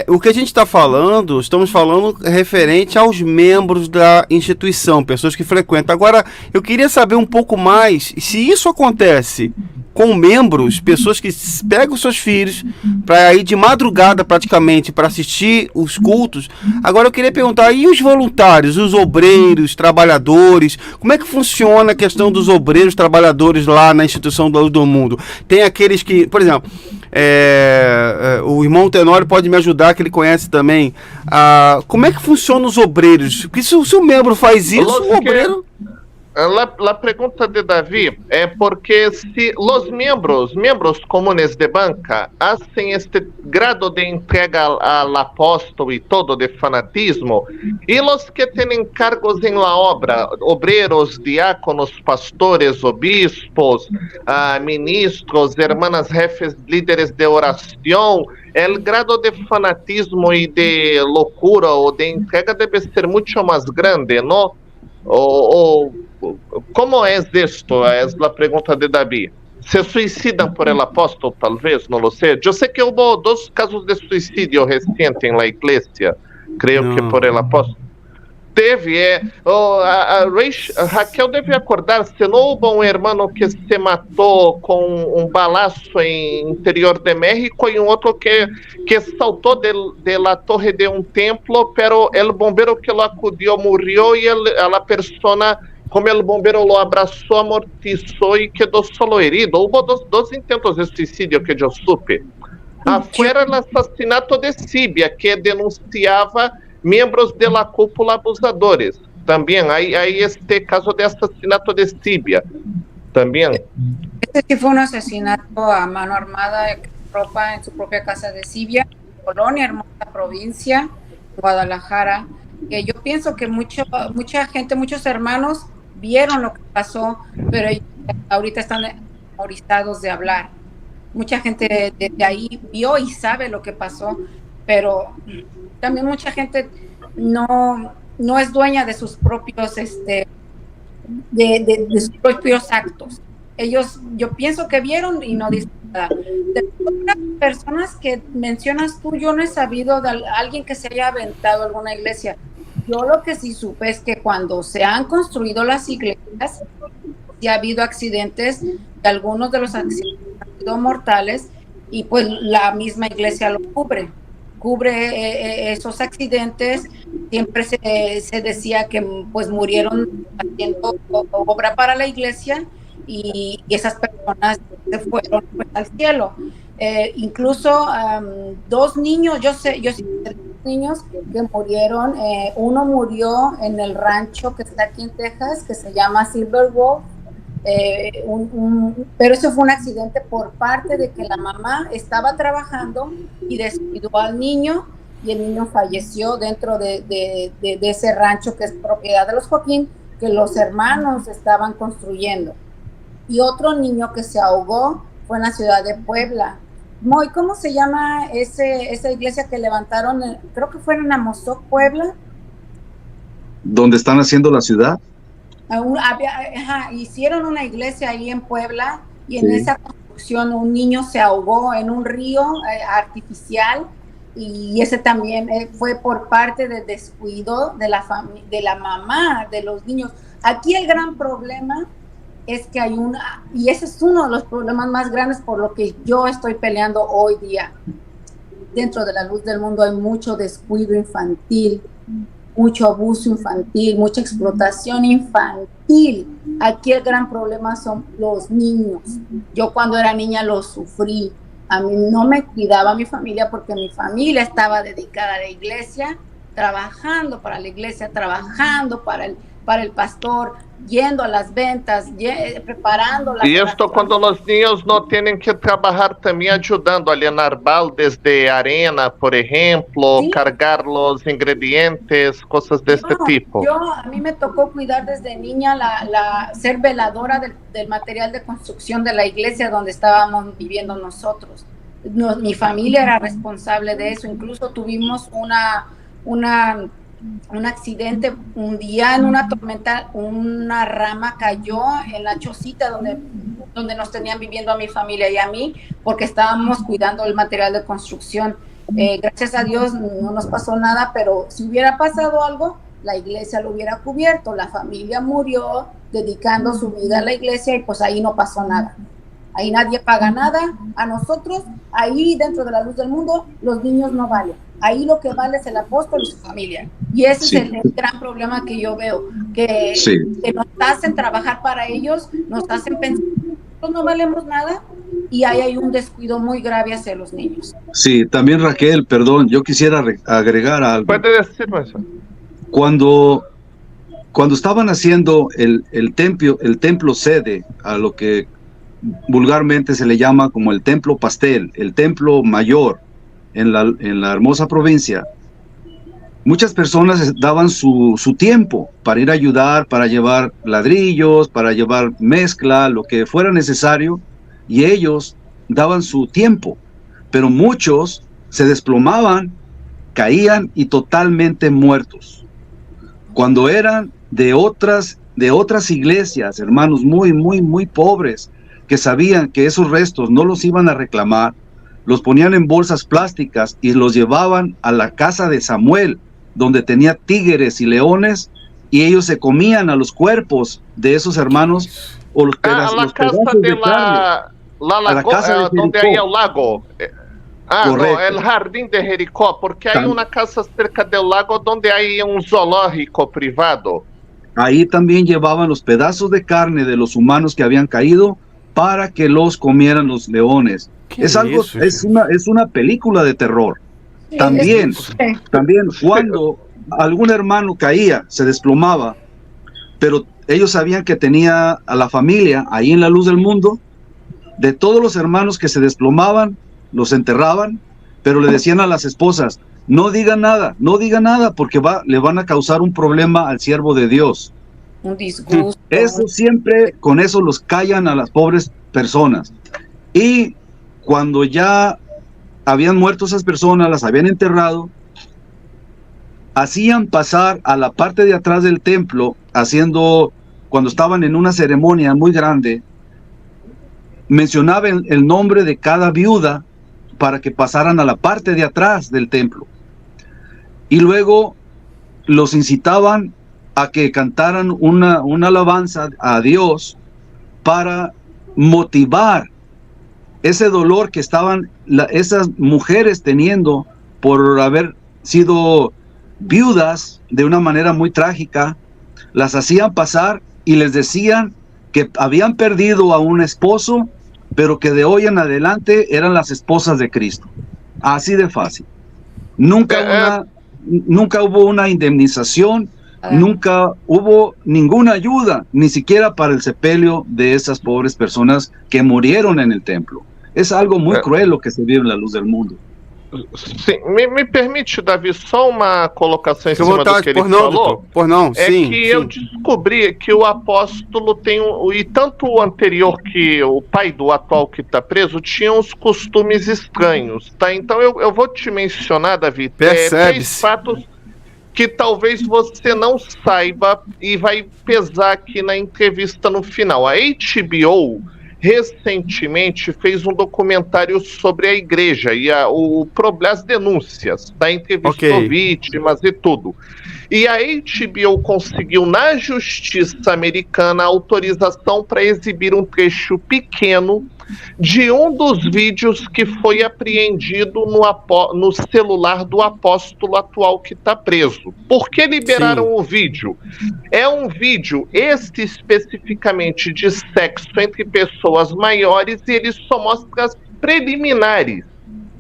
O que a gente está falando, estamos falando referente aos membros da instituição, pessoas que frequentam. Agora, eu queria saber um pouco mais, se isso acontece com membros, pessoas que pegam seus filhos para ir de madrugada praticamente para assistir os cultos. Agora eu queria perguntar, e os voluntários, os obreiros, trabalhadores, como é que funciona a questão dos obreiros, trabalhadores lá na instituição da Luz do Mundo? Tem aqueles que, por exemplo, o irmão Tenório pode me ajudar, que ele conhece também. Como é que funciona os obreiros? Porque se o membro faz isso, o obreiro... La pregunta de David é porque se os membros comunes de banca hacen este grado de entrega al apóstolo y todo de fanatismo, y los que tienen cargos en la obra, obreros, diáconos, pastores, obispos, ministros, hermanas jefes, líderes de oración, el grado de fanatismo y de locura o de entrega debe ser mucho más grande, ¿no? ¿Cómo es esto? Es la pregunta de David. ¿Se suicidan por el apóstol? Tal vez, no lo sé. Yo sé que hubo 2 casos de suicidio recientes en la iglesia, creo que por el apóstol. Raquel deve acordar-se, não houve um irmão que se matou com um balaço em interior de México e um outro que saltou de la torre de um templo, pero el bombero que lo acudió murió y a persona, como el bombero lo abraçou, amortizou e quedou solo herido. Houve dos intentos de suicídio que eu supe. Afuera el assassinato de Síbia, que denunciava miembros de la cúpula abusadores. También hay este caso de asesinato de Síbia. También. Este sí fue un asesinato a mano armada en su propia casa de Síbia, Colonia, hermosa provincia, Guadalajara. Yo pienso que mucha gente, muchos hermanos vieron lo que pasó, pero ellos ahorita están atemorizados de hablar. Mucha gente de ahí vio y sabe lo que pasó, pero también mucha gente no es dueña de sus propios de sus propios actos. Ellos, yo pienso que vieron y no dicen nada. De las personas que mencionas tú, yo no he sabido de alguien que se haya aventado a alguna iglesia. Yo lo que sí supe es que cuando se han construido las iglesias, sí ha habido accidentes, y algunos de los accidentes han sido mortales, y pues la misma iglesia lo cubre esos accidentes. Siempre se decía que pues murieron haciendo obra para la iglesia y esas personas se fueron pues, al cielo. Incluso 2 niños, yo sé 2 niños que murieron. Uno murió en el rancho que está aquí en Texas, que se llama Silver Wolf. Pero eso fue un accidente por parte de que la mamá estaba trabajando y descuidó al niño, y el niño falleció dentro de ese rancho que es propiedad de los Joaquín, que los hermanos estaban construyendo. Y otro niño que se ahogó fue en la ciudad de Puebla. Moy, ¿cómo se llama esa iglesia que levantaron? Creo que fue en Amozoc, Puebla. ¿Dónde están haciendo la ciudad? Hicieron una iglesia ahí en Puebla, y en esa construcción un niño se ahogó en un río artificial, y ese también fue por parte del descuido de la mamá de los niños. Aquí el gran problema es que y ese es uno de los problemas más grandes por lo que yo estoy peleando hoy día. Dentro de la Luz del Mundo hay mucho descuido infantil, mucho abuso infantil, mucha explotación infantil. Aquí el gran problema son los niños. Yo cuando era niña lo sufrí. A mí no me cuidaba mi familia porque mi familia estaba dedicada a la iglesia, trabajando para la iglesia, trabajando para el pastor, yendo a las ventas, preparando las... Y esto cuando los niños no tienen que trabajar también ayudando a llenar baldes de arena, por ejemplo, ¿sí? Cargar los ingredientes, cosas de este tipo. A mí me tocó cuidar desde niña ser veladora del material de construcción de la iglesia donde estábamos viviendo nosotros. Mi familia era responsable de eso. Incluso tuvimos un accidente un día en una tormenta, una rama cayó en la chocita donde nos tenían viviendo a mi familia y a mí, porque estábamos cuidando el material de construcción. Gracias a Dios no nos pasó nada, pero si hubiera pasado algo, la iglesia lo hubiera cubierto. La familia murió dedicando su vida a la iglesia y pues ahí no pasó nada. ahí nadie paga nada, a nosotros, ahí dentro de la luz del mundo, los niños no valen. Ahí lo que vale es el apóstol y su familia. Y ese Sí. es el gran problema que yo veo, que nos hacen trabajar para ellos, nos hacen pensar que nosotros no valemos nada, y ahí hay un descuido muy grave hacia los niños. Sí, también Raquel, perdón, yo quisiera agregar algo. Puede decirme eso. Cuando estaban haciendo el templo sede, a lo que vulgarmente se le llama como el templo pastel, el templo mayor en la hermosa provincia, muchas personas daban su tiempo para ir a ayudar, para llevar ladrillos, para llevar mezcla, lo que fuera necesario, y ellos daban su tiempo, pero muchos se desplomaban, caían y totalmente muertos. Cuando eran de otras iglesias, hermanos, muy pobres, que sabían que esos restos no los iban a reclamar, los ponían en bolsas plásticas y los llevaban a la casa de Samuel, donde tenía tigres y leones, y ellos se comían a los cuerpos de esos hermanos, o los A la los casa pedazos de de carne. la a la casa de donde Jericó. hay el lago. No, Correcto. el jardín de Jericó, porque hay una casa cerca del lago donde hay un zoológico privado. Ahí también llevaban los pedazos de carne de los humanos que habían caído para que los comieran los leones. Es algo, es una película de terror. También cuando algún hermano caía, se desplomaba, pero ellos sabían que tenía a la familia ahí en la luz del mundo. De todos los hermanos que se desplomaban, los enterraban, pero le decían a las esposas, no diga nada, porque le van a causar un problema al siervo de Dios. Un disgusto. Eso siempre, con eso los callan a las pobres personas. Y cuando ya habían muerto esas personas, las habían enterrado, hacían pasar a la parte de atrás del templo, cuando estaban en una ceremonia muy grande, mencionaban el nombre de cada viuda para que pasaran a la parte de atrás del templo. Y luego los incitaban a que cantaran una alabanza a Dios para motivar ese dolor que estaban esas mujeres teniendo por haber sido viudas de una manera muy trágica. Las hacían pasar y les decían que habían perdido a un esposo, pero que de hoy en adelante eran las esposas de Cristo. Así de fácil. Nunca hubo una indemnización, nunca hubo ninguna ayuda, ni siquiera para el sepelio de esas pobres personas que murieron en el templo. Es algo muy cruel lo que se vive en la luz del mundo. Sim, me permite, Davi, só uma colocação em cima do que ele falou? Eu descobri que o apóstolo tem e tanto o anterior, que o pai do atual que está preso, tinha uns costumes estranhos, tá? Então eu vou te mencionar, Davi, três fatos que talvez você não saiba e vai pesar aqui na entrevista no final. A HBO recentemente fez um documentário sobre a igreja e as denúncias, tá? Entrevistou vítimas e tudo. E a HBO conseguiu na justiça americana autorização para exibir um trecho pequeno de um dos vídeos que foi apreendido no celular do apóstolo atual que está preso. Por que liberaram o vídeo? É um vídeo especificamente de sexo entre pessoas maiores e ele só mostra as preliminares,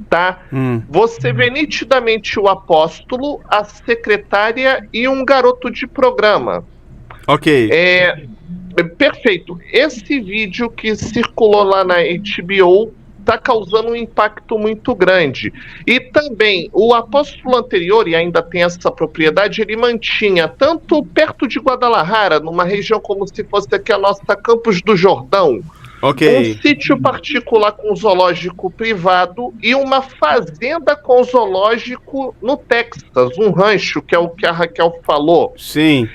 tá? Você vê nitidamente o apóstolo, a secretária e um garoto de programa. Perfeito. Esse vídeo que circulou lá na HBO está causando um impacto muito grande. E também o apóstolo anterior, e ainda tem essa propriedade, ele mantinha tanto perto de Guadalajara, numa região como se fosse aqui a nossa Campos do Jordão, um sítio particular com zoológico privado e uma fazenda com zoológico no Texas, um rancho, que é o que a Raquel falou. Sim.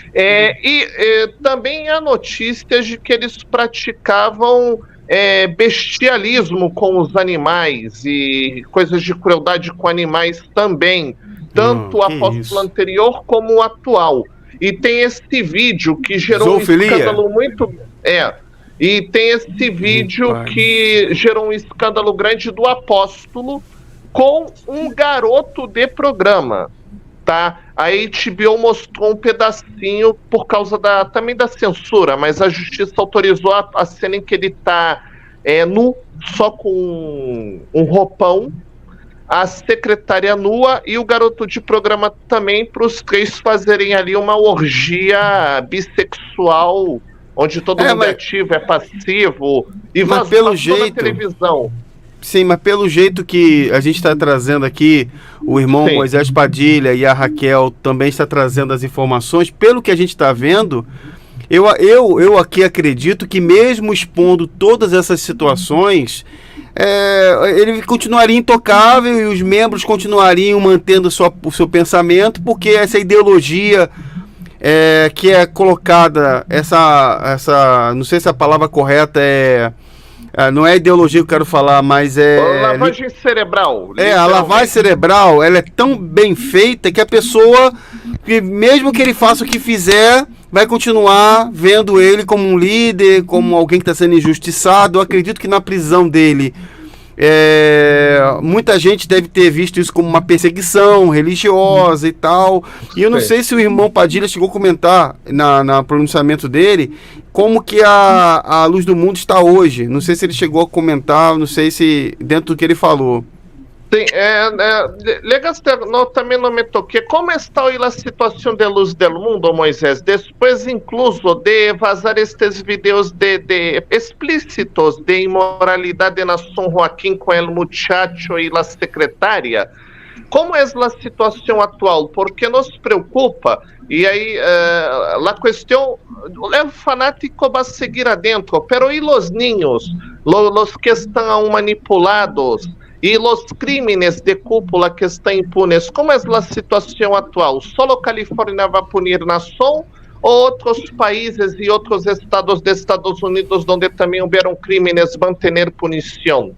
Também há notícias de que eles praticavam bestialismo com os animais e coisas de crueldade com animais também, tanto o apóstolo anterior como o atual. E tem esse vídeo que gerou um escândalo muito... E tem esse vídeo que gerou um escândalo grande do apóstolo com um garoto de programa, tá? A HBO mostrou um pedacinho por causa também da censura, mas a justiça autorizou a cena em que ele tá nu, só com um roupão, a secretária nua e o garoto de programa também, para os três fazerem ali uma orgia bissexual, onde todo mundo é ativo, é passivo, e vazou na televisão. Sim, mas pelo jeito que a gente está trazendo aqui, o irmão Moisés Padilha e a Raquel também está trazendo as informações, pelo que a gente está vendo, eu aqui acredito que mesmo expondo todas essas situações, ele continuaria intocável e os membros continuariam mantendo o seu pensamento, porque essa ideologia que é colocada, não sei se a palavra correta não é ideologia que eu quero falar, mas lavagem cerebral. A lavagem cerebral, ela é tão bem feita que a pessoa, mesmo que ele faça o que fizer, vai continuar vendo ele como um líder, como alguém que está sendo injustiçado. Eu acredito que na prisão dele, muita gente deve ter visto isso como uma perseguição religiosa e tal. E eu não sei se o irmão Padilha chegou a comentar no pronunciamento dele como que a Luz do Mundo está hoje. Não sei se ele chegou a comentar, não sei se dentro do que ele falou. Sim, também não me toquei. Como está hoje a situação de Luz do Mundo, Moisés? Depois, incluso, de vazar estes vídeos explícitos de imoralidade na São Joaquim com o muchacho e a secretária, como é a situação atual? Porque nos preocupa, e aí a questão, o fanático vai seguir adentro, pero e os niños, os que estão manipulados, e os crimes de cúpula que estão impunes, como é a situação atual? Só Califórnia vai punir nação ou outros países e outros estados dos Estados Unidos onde também houveram crimes vão ter punição?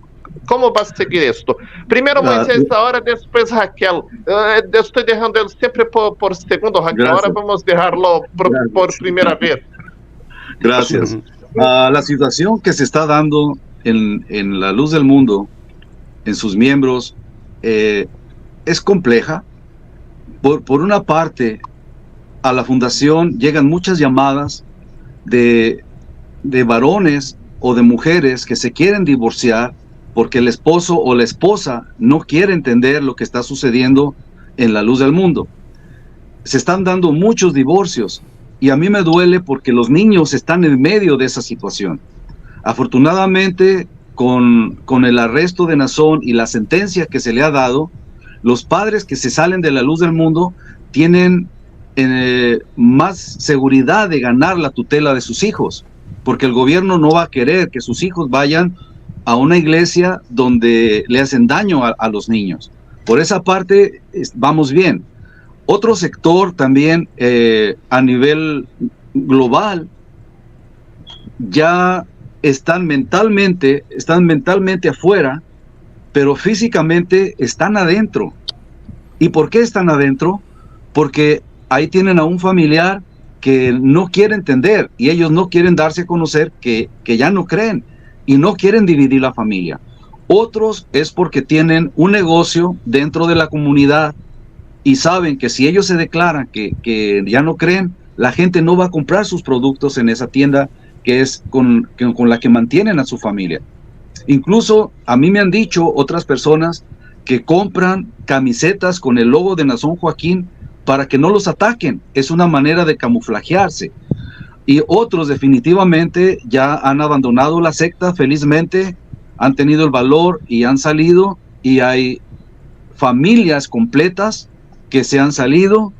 Como vai seguir isto? Primeiro Moisés, ahora depois Raquel. Estou deixando ele sempre por segundo, Raquel. Agora vamos deixá-lo por primeira vez. Gracias. La situación que se está dando en la Luz del Mundo, en sus miembros, es compleja. Por una parte, a la fundación llegan muchas llamadas de varones o de mujeres que se quieren divorciar porque el esposo o la esposa no quiere entender lo que está sucediendo en la Luz del Mundo. Se están dando muchos divorcios y a mí me duele porque los niños están en medio de esa situación. Afortunadamente, con el arresto de Nazón y la sentencia que se le ha dado, los padres que se salen de la Luz del Mundo tienen más seguridad de ganar la tutela de sus hijos, porque el gobierno no va a querer que sus hijos vayan a una iglesia donde le hacen daño a los niños. Por esa parte vamos bien. Otro sector también a nivel global ya están mentalmente afuera, pero físicamente están adentro. ¿Y por qué están adentro? Porque ahí tienen a un familiar que no quiere entender y ellos no quieren darse a conocer que ya no creen y no quieren dividir la familia. Otros es porque tienen un negocio dentro de la comunidad y saben que si ellos se declaran que ya no creen, la gente no va a comprar sus productos en esa tienda que es con la que mantienen a su familia. Incluso a mí me han dicho otras personas que compran camisetas con el logo de Nazón Joaquín para que no los ataquen. Es una manera de camuflajearse. Y otros definitivamente ya han abandonado la secta, felizmente han tenido el valor y han salido, y hay familias completas que se han salido.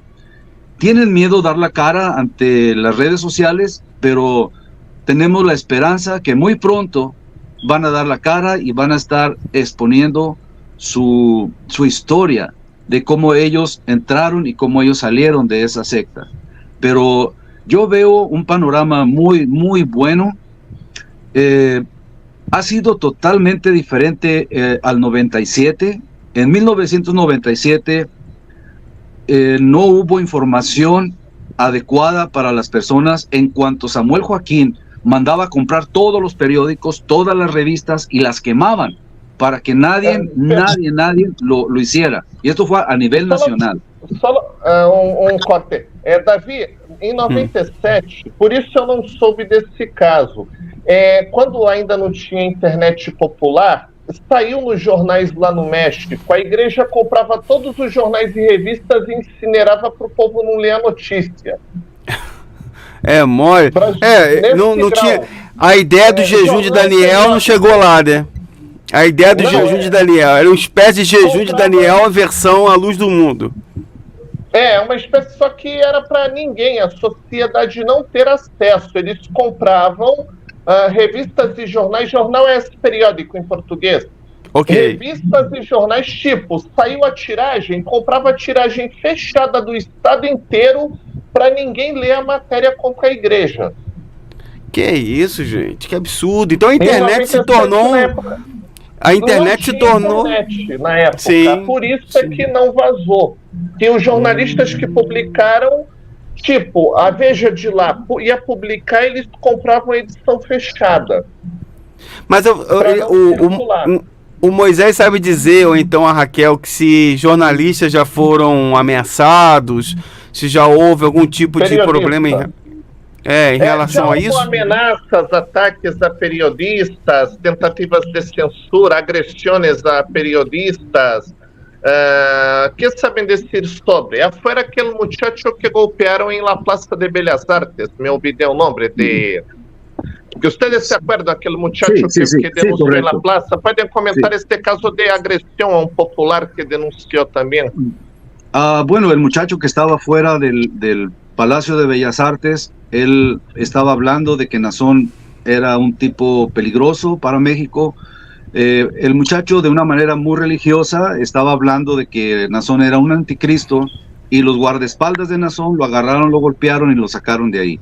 Tienen miedo dar la cara ante las redes sociales, pero tenemos la esperanza que muy pronto van a dar la cara y van a estar exponiendo su historia de cómo ellos entraron y cómo ellos salieron de esa secta. Pero yo veo un panorama muy, muy bueno. Ha sido totalmente diferente al 97. En 1997 no hubo información adecuada para las personas en cuanto Samuel Joaquín mandaba a comprar todos los periódicos, todas las revistas y las quemaban para que nadie lo hiciera. Y esto fue a nivel nacional. Só corte. Davi, em 97, por isso eu não soube desse caso. Quando ainda não tinha internet popular, saiu nos jornais lá no México, a igreja comprava todos os jornais e revistas e incinerava para o povo não ler a notícia. Mole. Não tinha. A ideia do jejum de Daniel não chegou lá, né? A ideia do jejum de Daniel era uma espécie de jejum de Daniel, a versão à luz do mundo. Uma espécie, só que era para ninguém, a sociedade não ter acesso. Eles compravam revistas e jornais, jornal é periódico em português. Okay. Revistas e jornais, tipo, saiu a tiragem, comprava a tiragem fechada do estado inteiro para ninguém ler a matéria contra a igreja. Que isso, gente, que absurdo. Então a internet se tornou... A internet se tornou... Internet na época, sim, por isso é que não vazou. E os jornalistas que publicaram, tipo, a Veja de lá ia publicar, eles compravam a edição fechada. Mas o Moisés sabe dizer, ou então a Raquel, que se jornalistas já foram ameaçados, se já houve algum tipo de problema em relação a isso? Ameaças, ataques a periodistas, tentativas de censura, agressões a periodistas. ¿Qué saben decir sobre? Fue aquel muchacho que golpearon en la Plaza de Bellas Artes, me olvidé el nombre de... Que ustedes se acuerdan, aquel muchacho que denunció en la plaza. ¿Pueden comentar este caso de agresión a un popular que denunció también? Bueno, el muchacho que estaba fuera del Palacio de Bellas Artes, él estaba hablando de que Nazón era un tipo peligroso para México. El muchacho, de una manera muy religiosa, estaba hablando de que Nazón era un anticristo, y los guardaespaldas de Nazón lo agarraron, lo golpearon y lo sacaron de ahí.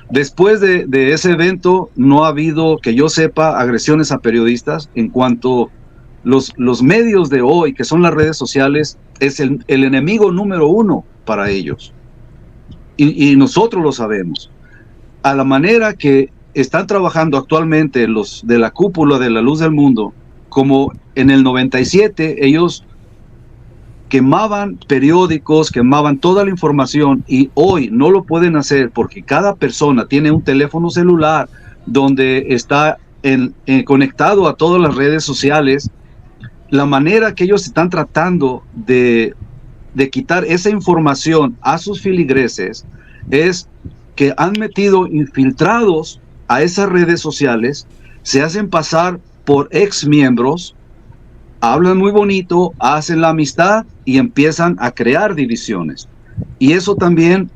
Después de ese evento no ha habido, que yo sepa, agresiones a periodistas. En cuanto los medios de hoy, que son las redes sociales, es el enemigo número uno para ellos. Y nosotros lo sabemos. A la manera que están trabajando actualmente los de la cúpula de la luz del mundo, como en el 97 ellos quemaban periódicos, quemaban toda la información, y hoy no lo pueden hacer porque cada persona tiene un teléfono celular donde está conectado a todas las redes sociales. La manera que ellos están tratando de quitar esa información a sus feligreses es que han metido infiltrados a esas redes sociales, se hacen pasar por ex miembros, hablan muy bonito, hacen la amistad y empiezan a crear divisiones. Y eso también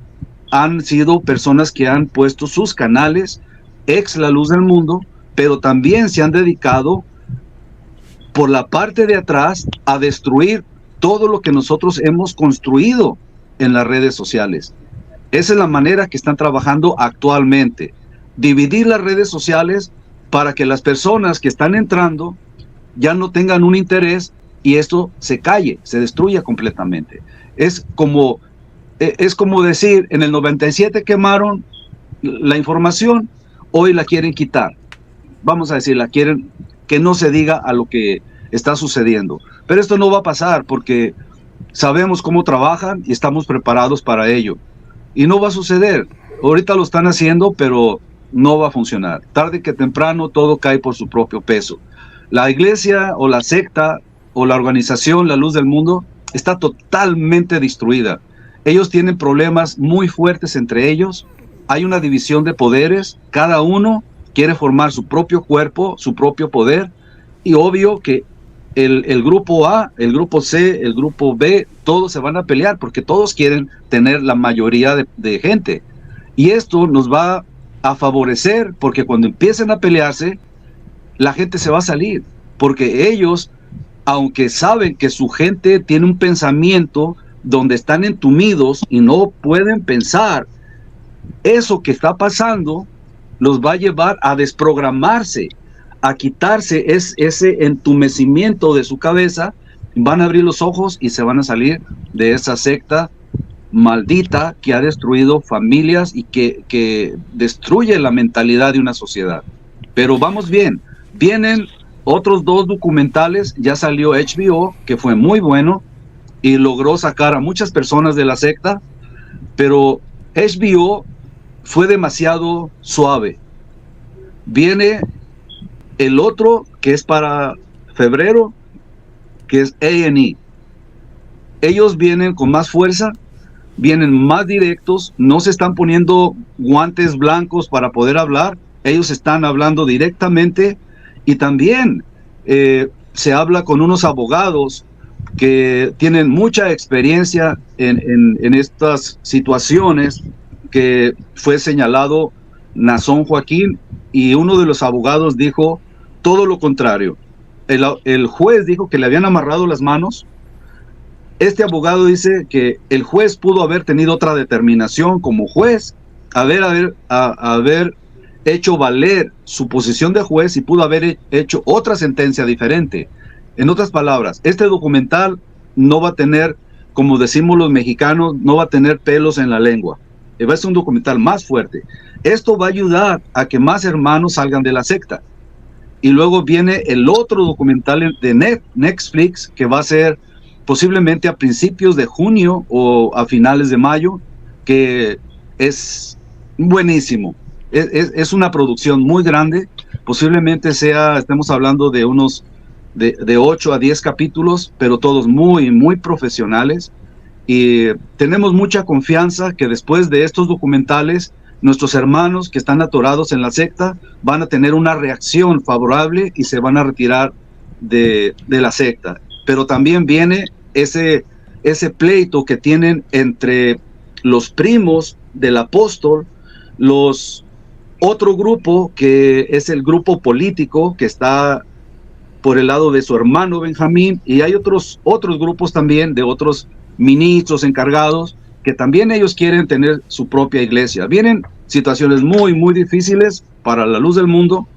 han sido personas que han puesto sus canales ex La Luz del Mundo, pero también se han dedicado por la parte de atrás a destruir todo lo que nosotros hemos construido en las redes sociales. Esa es la manera que están trabajando actualmente. Dividir las redes sociales para que las personas que están entrando ya no tengan un interés y esto se calle, se destruya completamente. Es como decir, en el 97 quemaron la información, hoy la quieren quitar. Vamos a decir, la quieren que no se diga a lo que está sucediendo. Pero esto no va a pasar porque sabemos cómo trabajan y estamos preparados para ello. Y no va a suceder. Ahorita lo están haciendo, pero no va a funcionar. Tarde que temprano todo cae por su propio peso. La iglesia o la secta o la organización La Luz del Mundo está totalmente destruida. Ellos tienen problemas muy fuertes entre ellos. Hay una división de poderes. Cada uno quiere formar su propio cuerpo, su propio poder. Y obvio que el grupo A, el grupo C, el grupo B, todos se van a pelear porque todos quieren tener la mayoría de gente. Y esto nos va a favorecer porque cuando empiecen a pelearse, la gente se va a salir. Porque ellos, aunque saben que su gente tiene un pensamiento donde están entumidos y no pueden pensar, eso que está pasando los va a llevar a desprogramarse, a quitarse ese entumecimiento de su cabeza, van a abrir los ojos y se van a salir de esa secta maldita que ha destruido familias y que destruye la mentalidad de una sociedad. Pero vamos bien, vienen otros 2 documentales, ya salió HBO, que fue muy bueno y logró sacar a muchas personas de la secta, pero HBO fue demasiado suave. Viene el otro que es para febrero, que es A&E. Ellos vienen con más fuerza, vienen más directos, no se están poniendo guantes blancos para poder hablar, ellos están hablando directamente y también se habla con unos abogados que tienen mucha experiencia en estas situaciones que fue señalado Nazón Joaquín, y uno de los abogados dijo todo lo contrario. El juez dijo que le habían amarrado las manos. Este abogado dice que el juez pudo haber tenido otra determinación como juez, haber hecho valer su posición de juez y pudo haber hecho otra sentencia diferente. En otras palabras, este documental no va a tener, como decimos los mexicanos, no va a tener pelos en la lengua. Va a ser un documental más fuerte. Esto va a ayudar a que más hermanos salgan de la secta. Y luego viene el otro documental de Netflix, que va a ser posiblemente a principios de junio o a finales de mayo, que es buenísimo. Es una producción muy grande, posiblemente estemos hablando de unos de 8 a 10 capítulos, pero todos muy, muy profesionales, y tenemos mucha confianza que después de estos documentales, nuestros hermanos que están atorados en la secta van a tener una reacción favorable y se van a retirar de la secta. Pero también viene ese pleito que tienen entre los primos del apóstol, otro grupo que es el grupo político que está por el lado de su hermano Benjamín, y hay otros grupos también de otros ministros encargados que también ellos quieren tener su propia iglesia. Vienen situaciones muy, muy difíciles para la luz del mundo,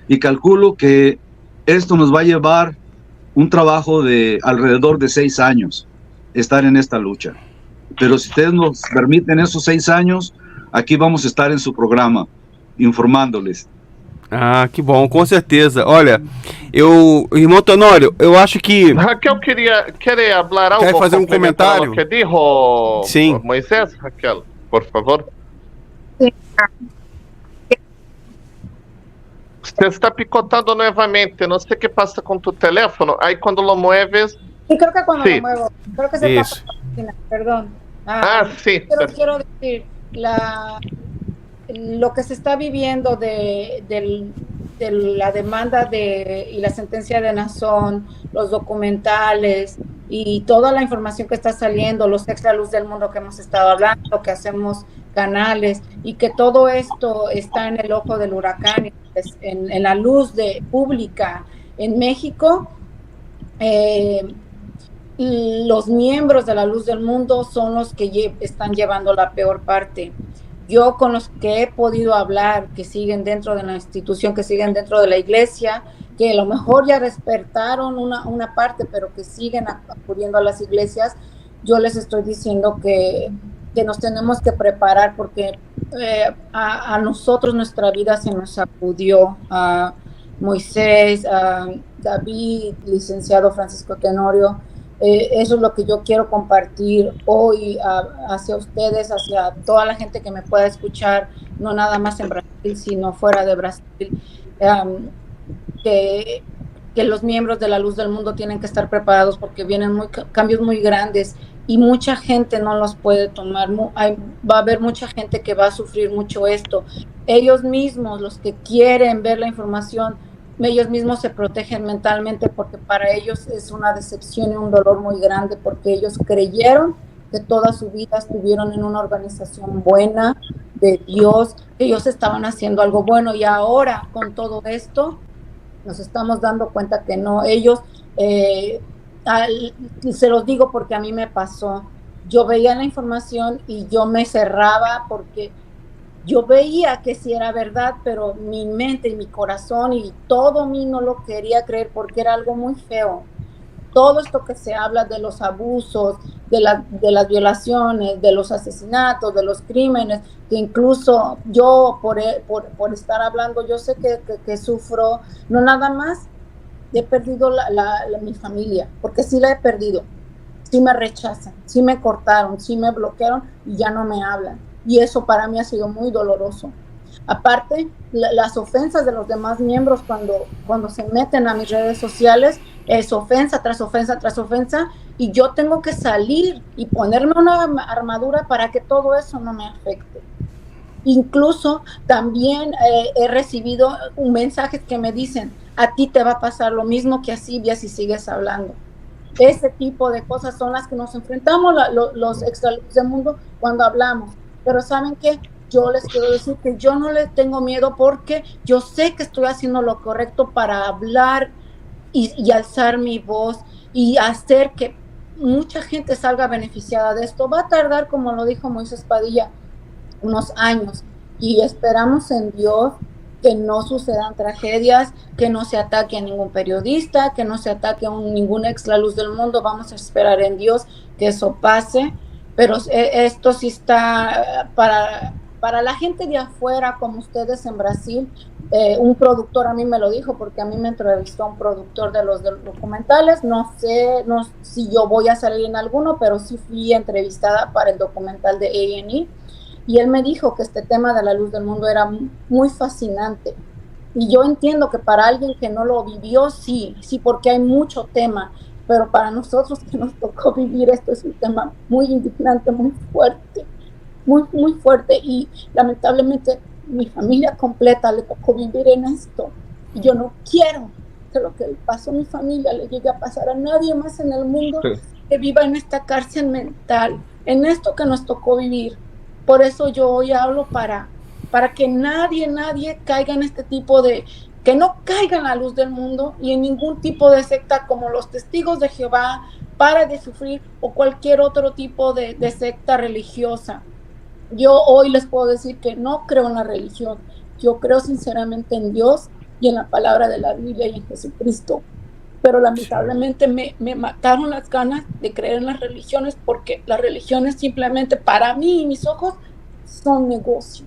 y calculo que esto nos va a llevar un trabajo de alrededor de 6 años estar en esta lucha. Pero si ustedes nos permiten esos 6 años, aqui vamos estar em seu programa, informando-lhes. Ah, que bom, com certeza. Olha, irmão Tenório, eu acho que... Raquel quer falar algo? Quer fazer um comentário? Que dijo Sim. Moisés, Raquel, por favor. Sí. Você está picotando novamente, não sei o que passa com tu teléfono, aí quando lo mueves... Sí, creo que cuando Sí. lo muevo, creo que se Eso. pasa, perdón. sí. Quiero decir, lo que se está viviendo de la demanda y la sentencia de Nazón, los documentales y toda la información que está saliendo, los extra luz del mundo que hemos estado hablando, que hacemos canales, y que todo esto está en el ojo del huracán, en la luz pública en México. Los miembros de la luz del mundo son los que están llevando la peor parte. Yo con los que he podido hablar, que siguen dentro de la institución, que siguen dentro de la iglesia, que a lo mejor ya despertaron una parte, pero que siguen acudiendo a las iglesias, yo les estoy diciendo que nos tenemos que preparar, porque a nosotros nuestra vida se nos sacudió. A Moisés, a David, licenciado Francisco Tenorio. Eso es lo que yo quiero compartir hoy hacia ustedes, hacia toda la gente que me pueda escuchar, no nada más en Brasil, sino fuera de Brasil, que los miembros de la luz del mundo tienen que estar preparados, porque vienen cambios muy grandes y mucha gente no los puede tomar. Va a haber mucha gente que va a sufrir mucho esto. Ellos mismos, los que quieren ver la información, ellos mismos se protegen mentalmente, porque para ellos es una decepción y un dolor muy grande, porque ellos creyeron que toda su vida estuvieron en una organización buena de Dios, que ellos estaban haciendo algo bueno, y ahora con todo esto nos estamos dando cuenta que no. Ellos, se los digo porque a mí me pasó, yo veía la información y yo me cerraba, porque yo veía que sí era verdad, pero mi mente y mi corazón y todo mí no lo quería creer, porque era algo muy feo. todo esto que se habla de los abusos, de las violaciones, de los asesinatos, de los crímenes, que incluso yo por estar hablando, yo sé que sufro, no nada más, he perdido mi familia, porque sí la he perdido, sí me rechazan, sí me cortaron, sí me bloquearon y ya no me hablan. Y eso para mí ha sido muy doloroso. Aparte, las ofensas de los demás miembros cuando se meten a mis redes sociales, es ofensa tras ofensa tras ofensa, y yo tengo que salir y ponerme una armadura para que todo eso no me afecte. Incluso también he recibido mensajes que me dicen, a ti te va a pasar lo mismo que a Silvia si sigues hablando. Ese tipo de cosas son las que nos enfrentamos los extraluces del mundo cuando hablamos. Pero ¿saben qué? Yo les quiero decir que yo no les tengo miedo porque yo sé que estoy haciendo lo correcto para hablar y alzar mi voz y hacer que mucha gente salga beneficiada de esto. Va a tardar, como lo dijo Moisés Padilla, unos años, y esperamos en Dios que no sucedan tragedias, que no se ataque a ningún periodista, que no se ataque a ningún extraluz del mundo. Vamos a esperar en Dios que eso pase, pero esto sí está para la gente de afuera, como ustedes en Brasil. Un productor a mí me lo dijo, porque a mí me entrevistó un productor de los documentales. No sé si yo voy a salir en alguno, pero sí fui entrevistada para el documental de A&E, y él me dijo que este tema de la luz del mundo era muy fascinante. Y yo entiendo que para alguien que no lo vivió, sí, porque hay mucho tema, pero para nosotros que nos tocó vivir esto es un tema muy indignante, muy fuerte, muy fuerte, y lamentablemente mi familia completa le tocó vivir en esto, y yo no quiero que lo que le pasó a mi familia le llegue a pasar a nadie más en el mundo, que viva en esta cárcel mental, en esto que nos tocó vivir. Por eso yo hoy hablo para que nadie caiga en este tipo de, que no caiga en la luz del mundo y en ningún tipo de secta como los Testigos de Jehová, Para de Sufrir o cualquier otro tipo de secta religiosa. Yo hoy les puedo decir que no creo en la religión, yo creo sinceramente en Dios y en la palabra de la Biblia y en Jesucristo. Pero lamentablemente me mataron las ganas de creer en las religiones, porque las religiones simplemente, para mí y mis ojos, son negocio.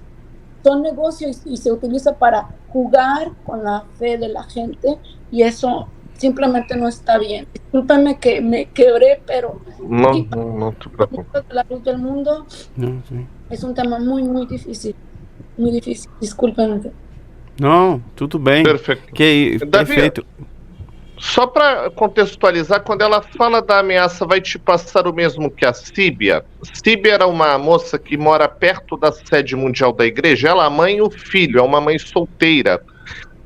Son negocios y se utiliza para jugar con la fe de la gente, y eso simplemente no está bien. Discúlpenme que me quebré, pero no te preocupes. La luz del mundo es un tema muy difícil. Muy difícil, discúlpenme. Não, tudo bem. Perfeito. Perfeito. Só para contextualizar, quando ela fala da ameaça vai te passar o mesmo que a Síbia. Síbia era uma moça que mora perto da sede mundial da igreja. Ela, a mãe e o filho, é uma mãe solteira.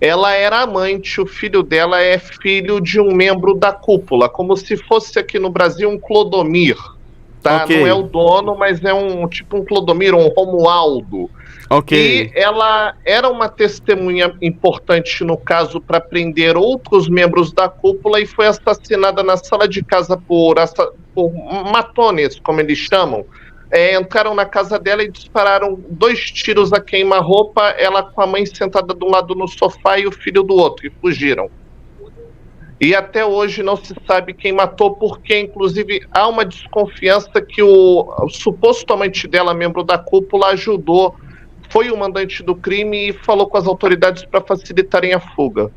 Ela era amante, o filho dela é filho de um membro da cúpula, como se fosse aqui no Brasil um Clodomir, tá? Okay. Não é o dono, mas é um tipo um Clodomir, um Romualdo. Okay. E ela era uma testemunha importante no caso para prender outros membros da cúpula, e foi assassinada na sala de casa por matones, como eles chamam. Entraram na casa dela e dispararam 2 tiros a queima-roupa, ela com a mãe sentada de um lado no sofá e o filho do outro, e fugiram. E até hoje não se sabe quem matou, porque inclusive há uma desconfiança que o suposto amante dela, membro da cúpula, ajudou, foi o mandante do crime e falou com as autoridades para facilitarem a fuga.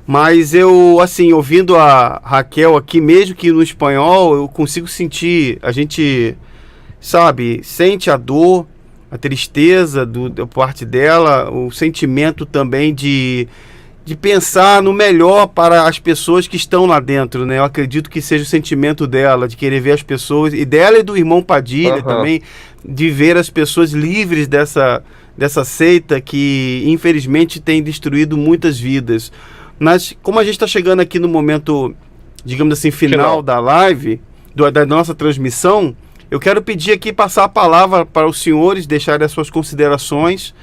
Mas eu, assim, ouvindo a Raquel aqui, mesmo que no espanhol, eu consigo sentir, a gente, sabe, sente a dor, a tristeza da parte dela, o sentimento também de pensar no melhor para as pessoas que estão lá dentro, né? Eu acredito que seja o sentimento dela, de querer ver as pessoas, e dela e do irmão Padilha também, de ver as pessoas livres dessa seita que infelizmente tem destruído muitas vidas. Mas como a gente está chegando aqui no momento, digamos assim, final da live, da nossa transmissão, eu quero pedir aqui, passar a palavra para os senhores deixarem as suas considerações.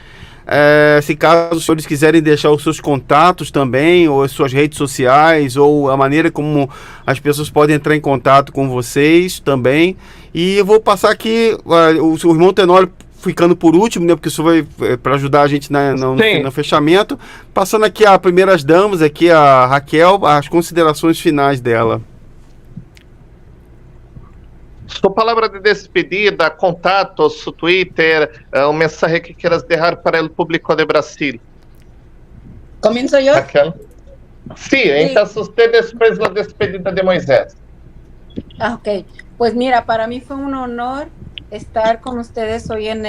Se caso os senhores quiserem deixar os seus contatos também, ou as suas redes sociais, ou a maneira como as pessoas podem entrar em contato com vocês também. E eu vou passar aqui o irmão Tenório ficando por último, né, porque isso vai para ajudar a gente no fechamento. Passando aqui a primeiras damas, aqui a Raquel, as considerações finais dela. Su palavra de despedida, contatos, su Twitter, un mensaje que quieras dejar para el público de Brasil. ¿Comienzo yo? Raquel. Sí, entonces usted después la despedida de Moisés. Ok, pues mira, para mí fue un honor estar con ustedes hoy en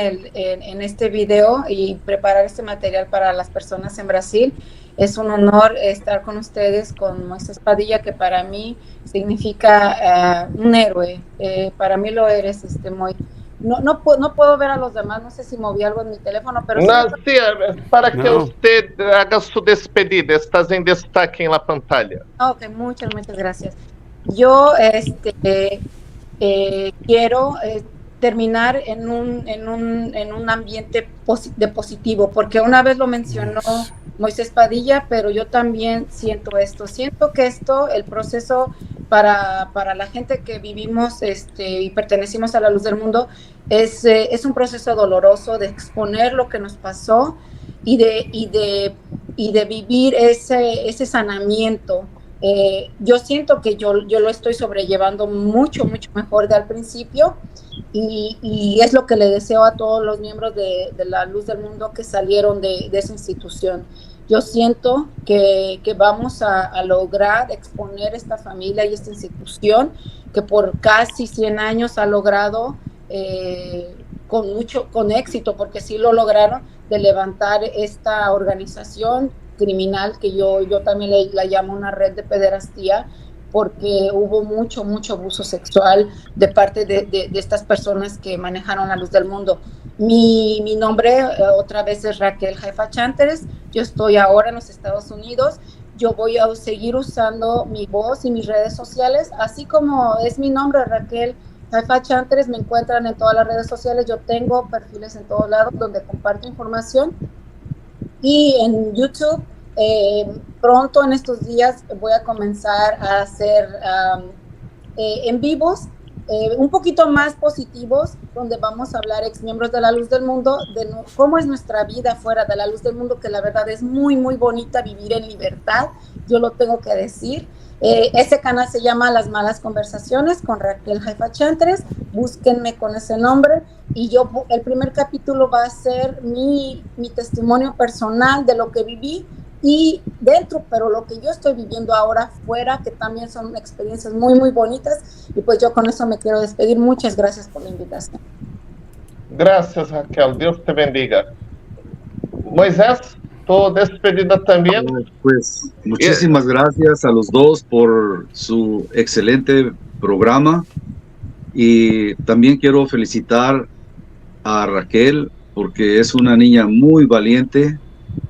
este video y preparar este material para las personas en Brasil. Es un honor estar con ustedes, con Moisés Padilla, que para mí significa un héroe. Para mí lo eres, Moy. No puedo ver a los demás, no sé si moví algo en mi teléfono, pero... No, sí, para que usted haga su despedida, estás en destaque en la pantalla. Ok, muchas gracias. Yo quiero terminar en un ambiente positivo, porque una vez lo mencionó Moisés Padilla, pero yo también siento que el proceso para la gente que vivimos y pertenecimos a la luz del mundo es un proceso doloroso de exponer lo que nos pasó y de vivir ese sanamiento. Yo siento que yo lo estoy sobrellevando mucho mejor de al principio y es lo que le deseo a todos los miembros de la luz del mundo que salieron de esa institución. Yo siento que vamos a lograr exponer esta familia y esta institución que por casi 100 años ha logrado con éxito, porque sí lo lograron, de levantar esta organización criminal que yo también la llamo una red de pederastía, porque hubo mucho abuso sexual de parte de estas personas que manejaron la luz del mundo. Mi nombre otra vez es Raquel Haifa Chantres. Yo estoy ahora en los Estados Unidos. Yo voy a seguir usando mi voz y mis redes sociales, así como es mi nombre, Raquel Haifa Chantres. Me encuentran en todas las redes sociales. Yo tengo perfiles en todos lados donde comparto información. Y en YouTube, pronto en estos días voy a comenzar a hacer en vivos un poquito más positivos, donde vamos a hablar exmiembros de la luz del mundo, de cómo es nuestra vida fuera de la luz del mundo, que la verdad es muy bonita vivir en libertad, yo lo tengo que decir. Ese canal se llama Las Malas Conversaciones con Raquel Haifa Chantres. Búsquenme con ese nombre y el primer capítulo va a ser mi testimonio personal de lo que viví y dentro, pero lo que yo estoy viviendo ahora fuera, que también son experiencias muy bonitas, y pues yo con eso me quiero despedir. Muchas gracias por la invitación. Gracias, Raquel, Dios te bendiga. Moisés, tu despedida también. Pues muchísimas gracias a los dos por su excelente programa, y también quiero felicitar a Raquel porque es una niña muy valiente.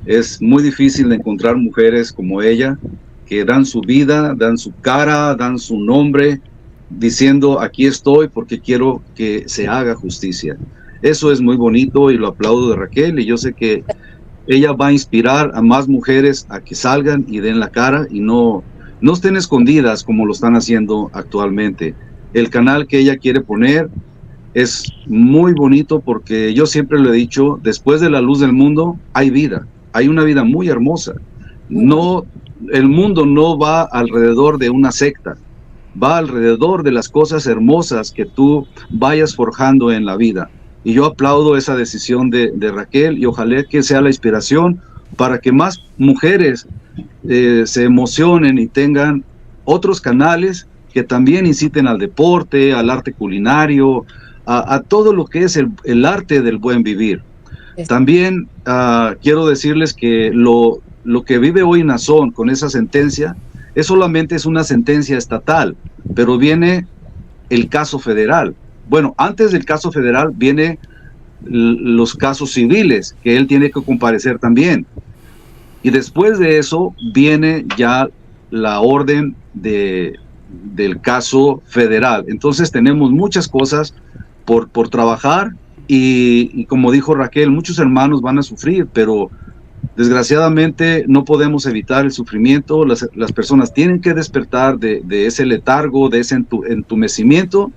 Es muy difícil de encontrar mujeres como ella que dan su vida, dan su cara, dan su nombre, diciendo aquí estoy porque quiero que se haga justicia. Eso es muy bonito y lo aplaudo de Raquel, y yo sé que ella va a inspirar a más mujeres a que salgan y den la cara y no estén escondidas como lo están haciendo actualmente. El canal que ella quiere poner es muy bonito porque yo siempre lo he dicho, después de la luz del mundo hay vida, hay una vida muy hermosa. No, el mundo no va alrededor de una secta, va alrededor de las cosas hermosas que tú vayas forjando en la vida. Y yo aplaudo esa decisión de Raquel, y ojalá que sea la inspiración para que más mujeres se emocionen y tengan otros canales que también inciten al deporte, al arte culinario, a todo lo que es el arte del buen vivir. También quiero decirles que lo que vive hoy Nazón con esa sentencia solamente es una sentencia estatal, pero viene el caso federal. Bueno, antes del caso federal viene los casos civiles, que él tiene que comparecer también. Y después de eso viene ya la orden del caso federal. Entonces tenemos muchas cosas por trabajar, y como dijo Raquel, muchos hermanos van a sufrir, pero desgraciadamente no podemos evitar el sufrimiento. Las personas tienen que despertar de ese letargo, de ese entumecimiento,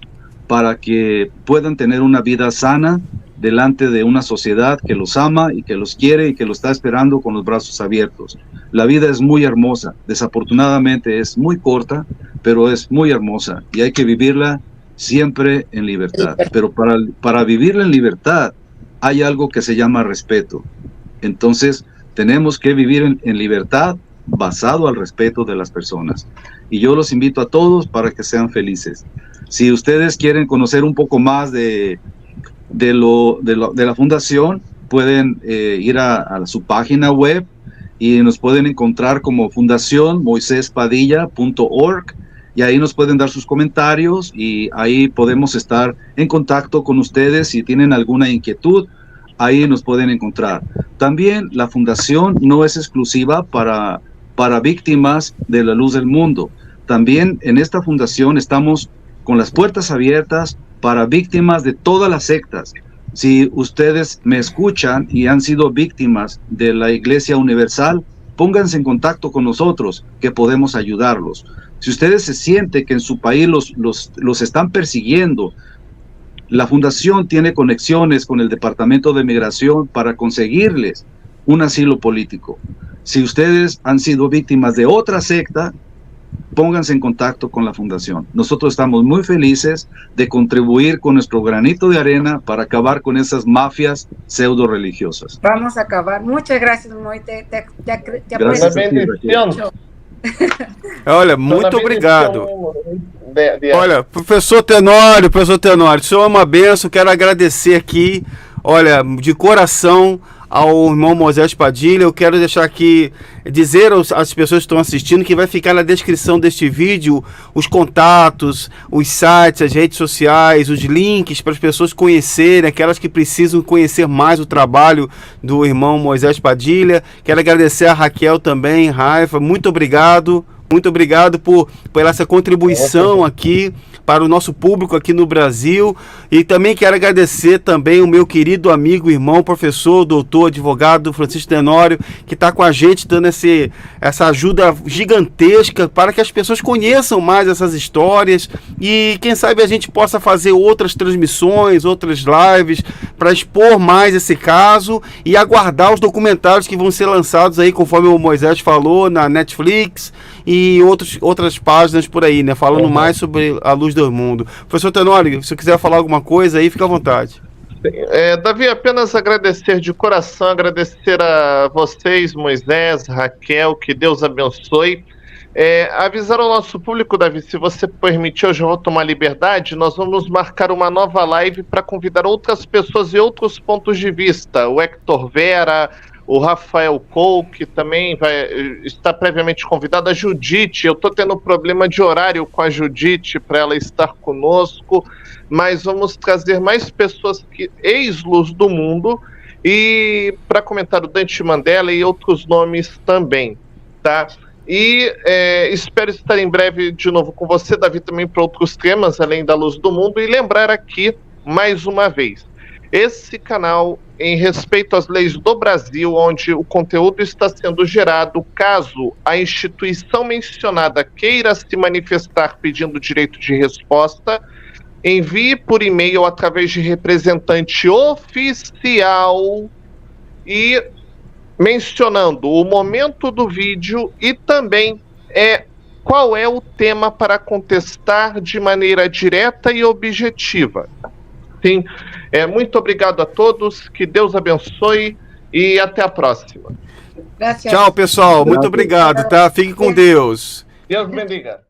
para que puedan tener una vida sana delante de una sociedad que los ama y que los quiere y que los está esperando con los brazos abiertos. La vida es muy hermosa, desafortunadamente es muy corta, pero es muy hermosa y hay que vivirla siempre en libertad. Pero para vivir en libertad hay algo que se llama respeto. Entonces, tenemos que vivir en libertad basado al respeto de las personas. Y yo los invito a todos para que sean felices. Si ustedes quieren conocer un poco más de la fundación, pueden ir a su página web y nos pueden encontrar como fundacionmoisespadilla.org, y ahí nos pueden dar sus comentarios y ahí podemos estar en contacto con ustedes. Si tienen alguna inquietud, ahí nos pueden encontrar. También la fundación no es exclusiva para víctimas de la luz del mundo. También en esta fundación estamos con las puertas abiertas para víctimas de todas las sectas. Si ustedes me escuchan y han sido víctimas de la Iglesia Universal, pónganse en contacto con nosotros, que podemos ayudarlos. Si ustedes se sienten que en su país los están persiguiendo, la fundación tiene conexiones con el Departamento de Migración para conseguirles un asilo político. Si ustedes han sido víctimas de otra secta, pónganse en contacto con la fundación. Nosotros estamos muy felices de contribuir con nuestro granito de arena para acabar con esas mafias pseudo religiosas. Vamos a acabar. Muchas gracias, Moy. Te Gracias aprecio. Olha, muito obrigado. Olha, professor Tenório, o senhor é uma benção. Quero agradecer aqui, olha, de coração, ao irmão Moisés Padilha. Eu quero deixar aqui, dizer às pessoas que estão assistindo que vai ficar na descrição deste vídeo os contatos, os sites, as redes sociais, os links para as pessoas conhecerem, aquelas que precisam conhecer mais o trabalho do irmão Moisés Padilha. Quero agradecer a Raquel também, Raifa, muito obrigado por essa contribuição aqui para o nosso público aqui no Brasil. E também quero agradecer também o meu querido amigo, irmão, professor, doutor, advogado Francisco Tenório, que está com a gente dando essa ajuda gigantesca para que as pessoas conheçam mais essas histórias e quem sabe a gente possa fazer outras transmissões, outras lives para expor mais esse caso e aguardar os documentários que vão ser lançados aí, conforme o Moisés falou, na Netflix e outras páginas por aí, né? Falando mais sobre a luz do mundo. Professor Tenório, se você quiser falar alguma coisa aí, fica à vontade. Davi, apenas agradecer de coração, agradecer a vocês, Moisés, Raquel, que Deus abençoe. Avisar ao nosso público, Davi, se você permitir, eu já vou tomar liberdade, nós vamos marcar uma nova live para convidar outras pessoas e outros pontos de vista. O Hector Vera, o Rafael Cole, que também está previamente convidado, a Judite. Eu estou tendo problema de horário com a Judite para ela estar conosco, mas vamos trazer mais pessoas que ex-luz do mundo e para comentar o Dante Mandela e outros nomes também, tá? E espero estar em breve de novo com você, Davi, também para outros temas além da luz do mundo. E lembrar aqui mais uma vez, esse canal, em respeito às leis do Brasil, onde o conteúdo está sendo gerado, caso a instituição mencionada queira se manifestar pedindo direito de resposta, envie por e-mail através de representante oficial e mencionando o momento do vídeo e também qual é o tema para contestar de maneira direta e objetiva. Sim, muito obrigado a todos, que Deus abençoe e até a próxima. Tchau, pessoal, muito obrigado, tá? Fique com Deus. Deus bendiga.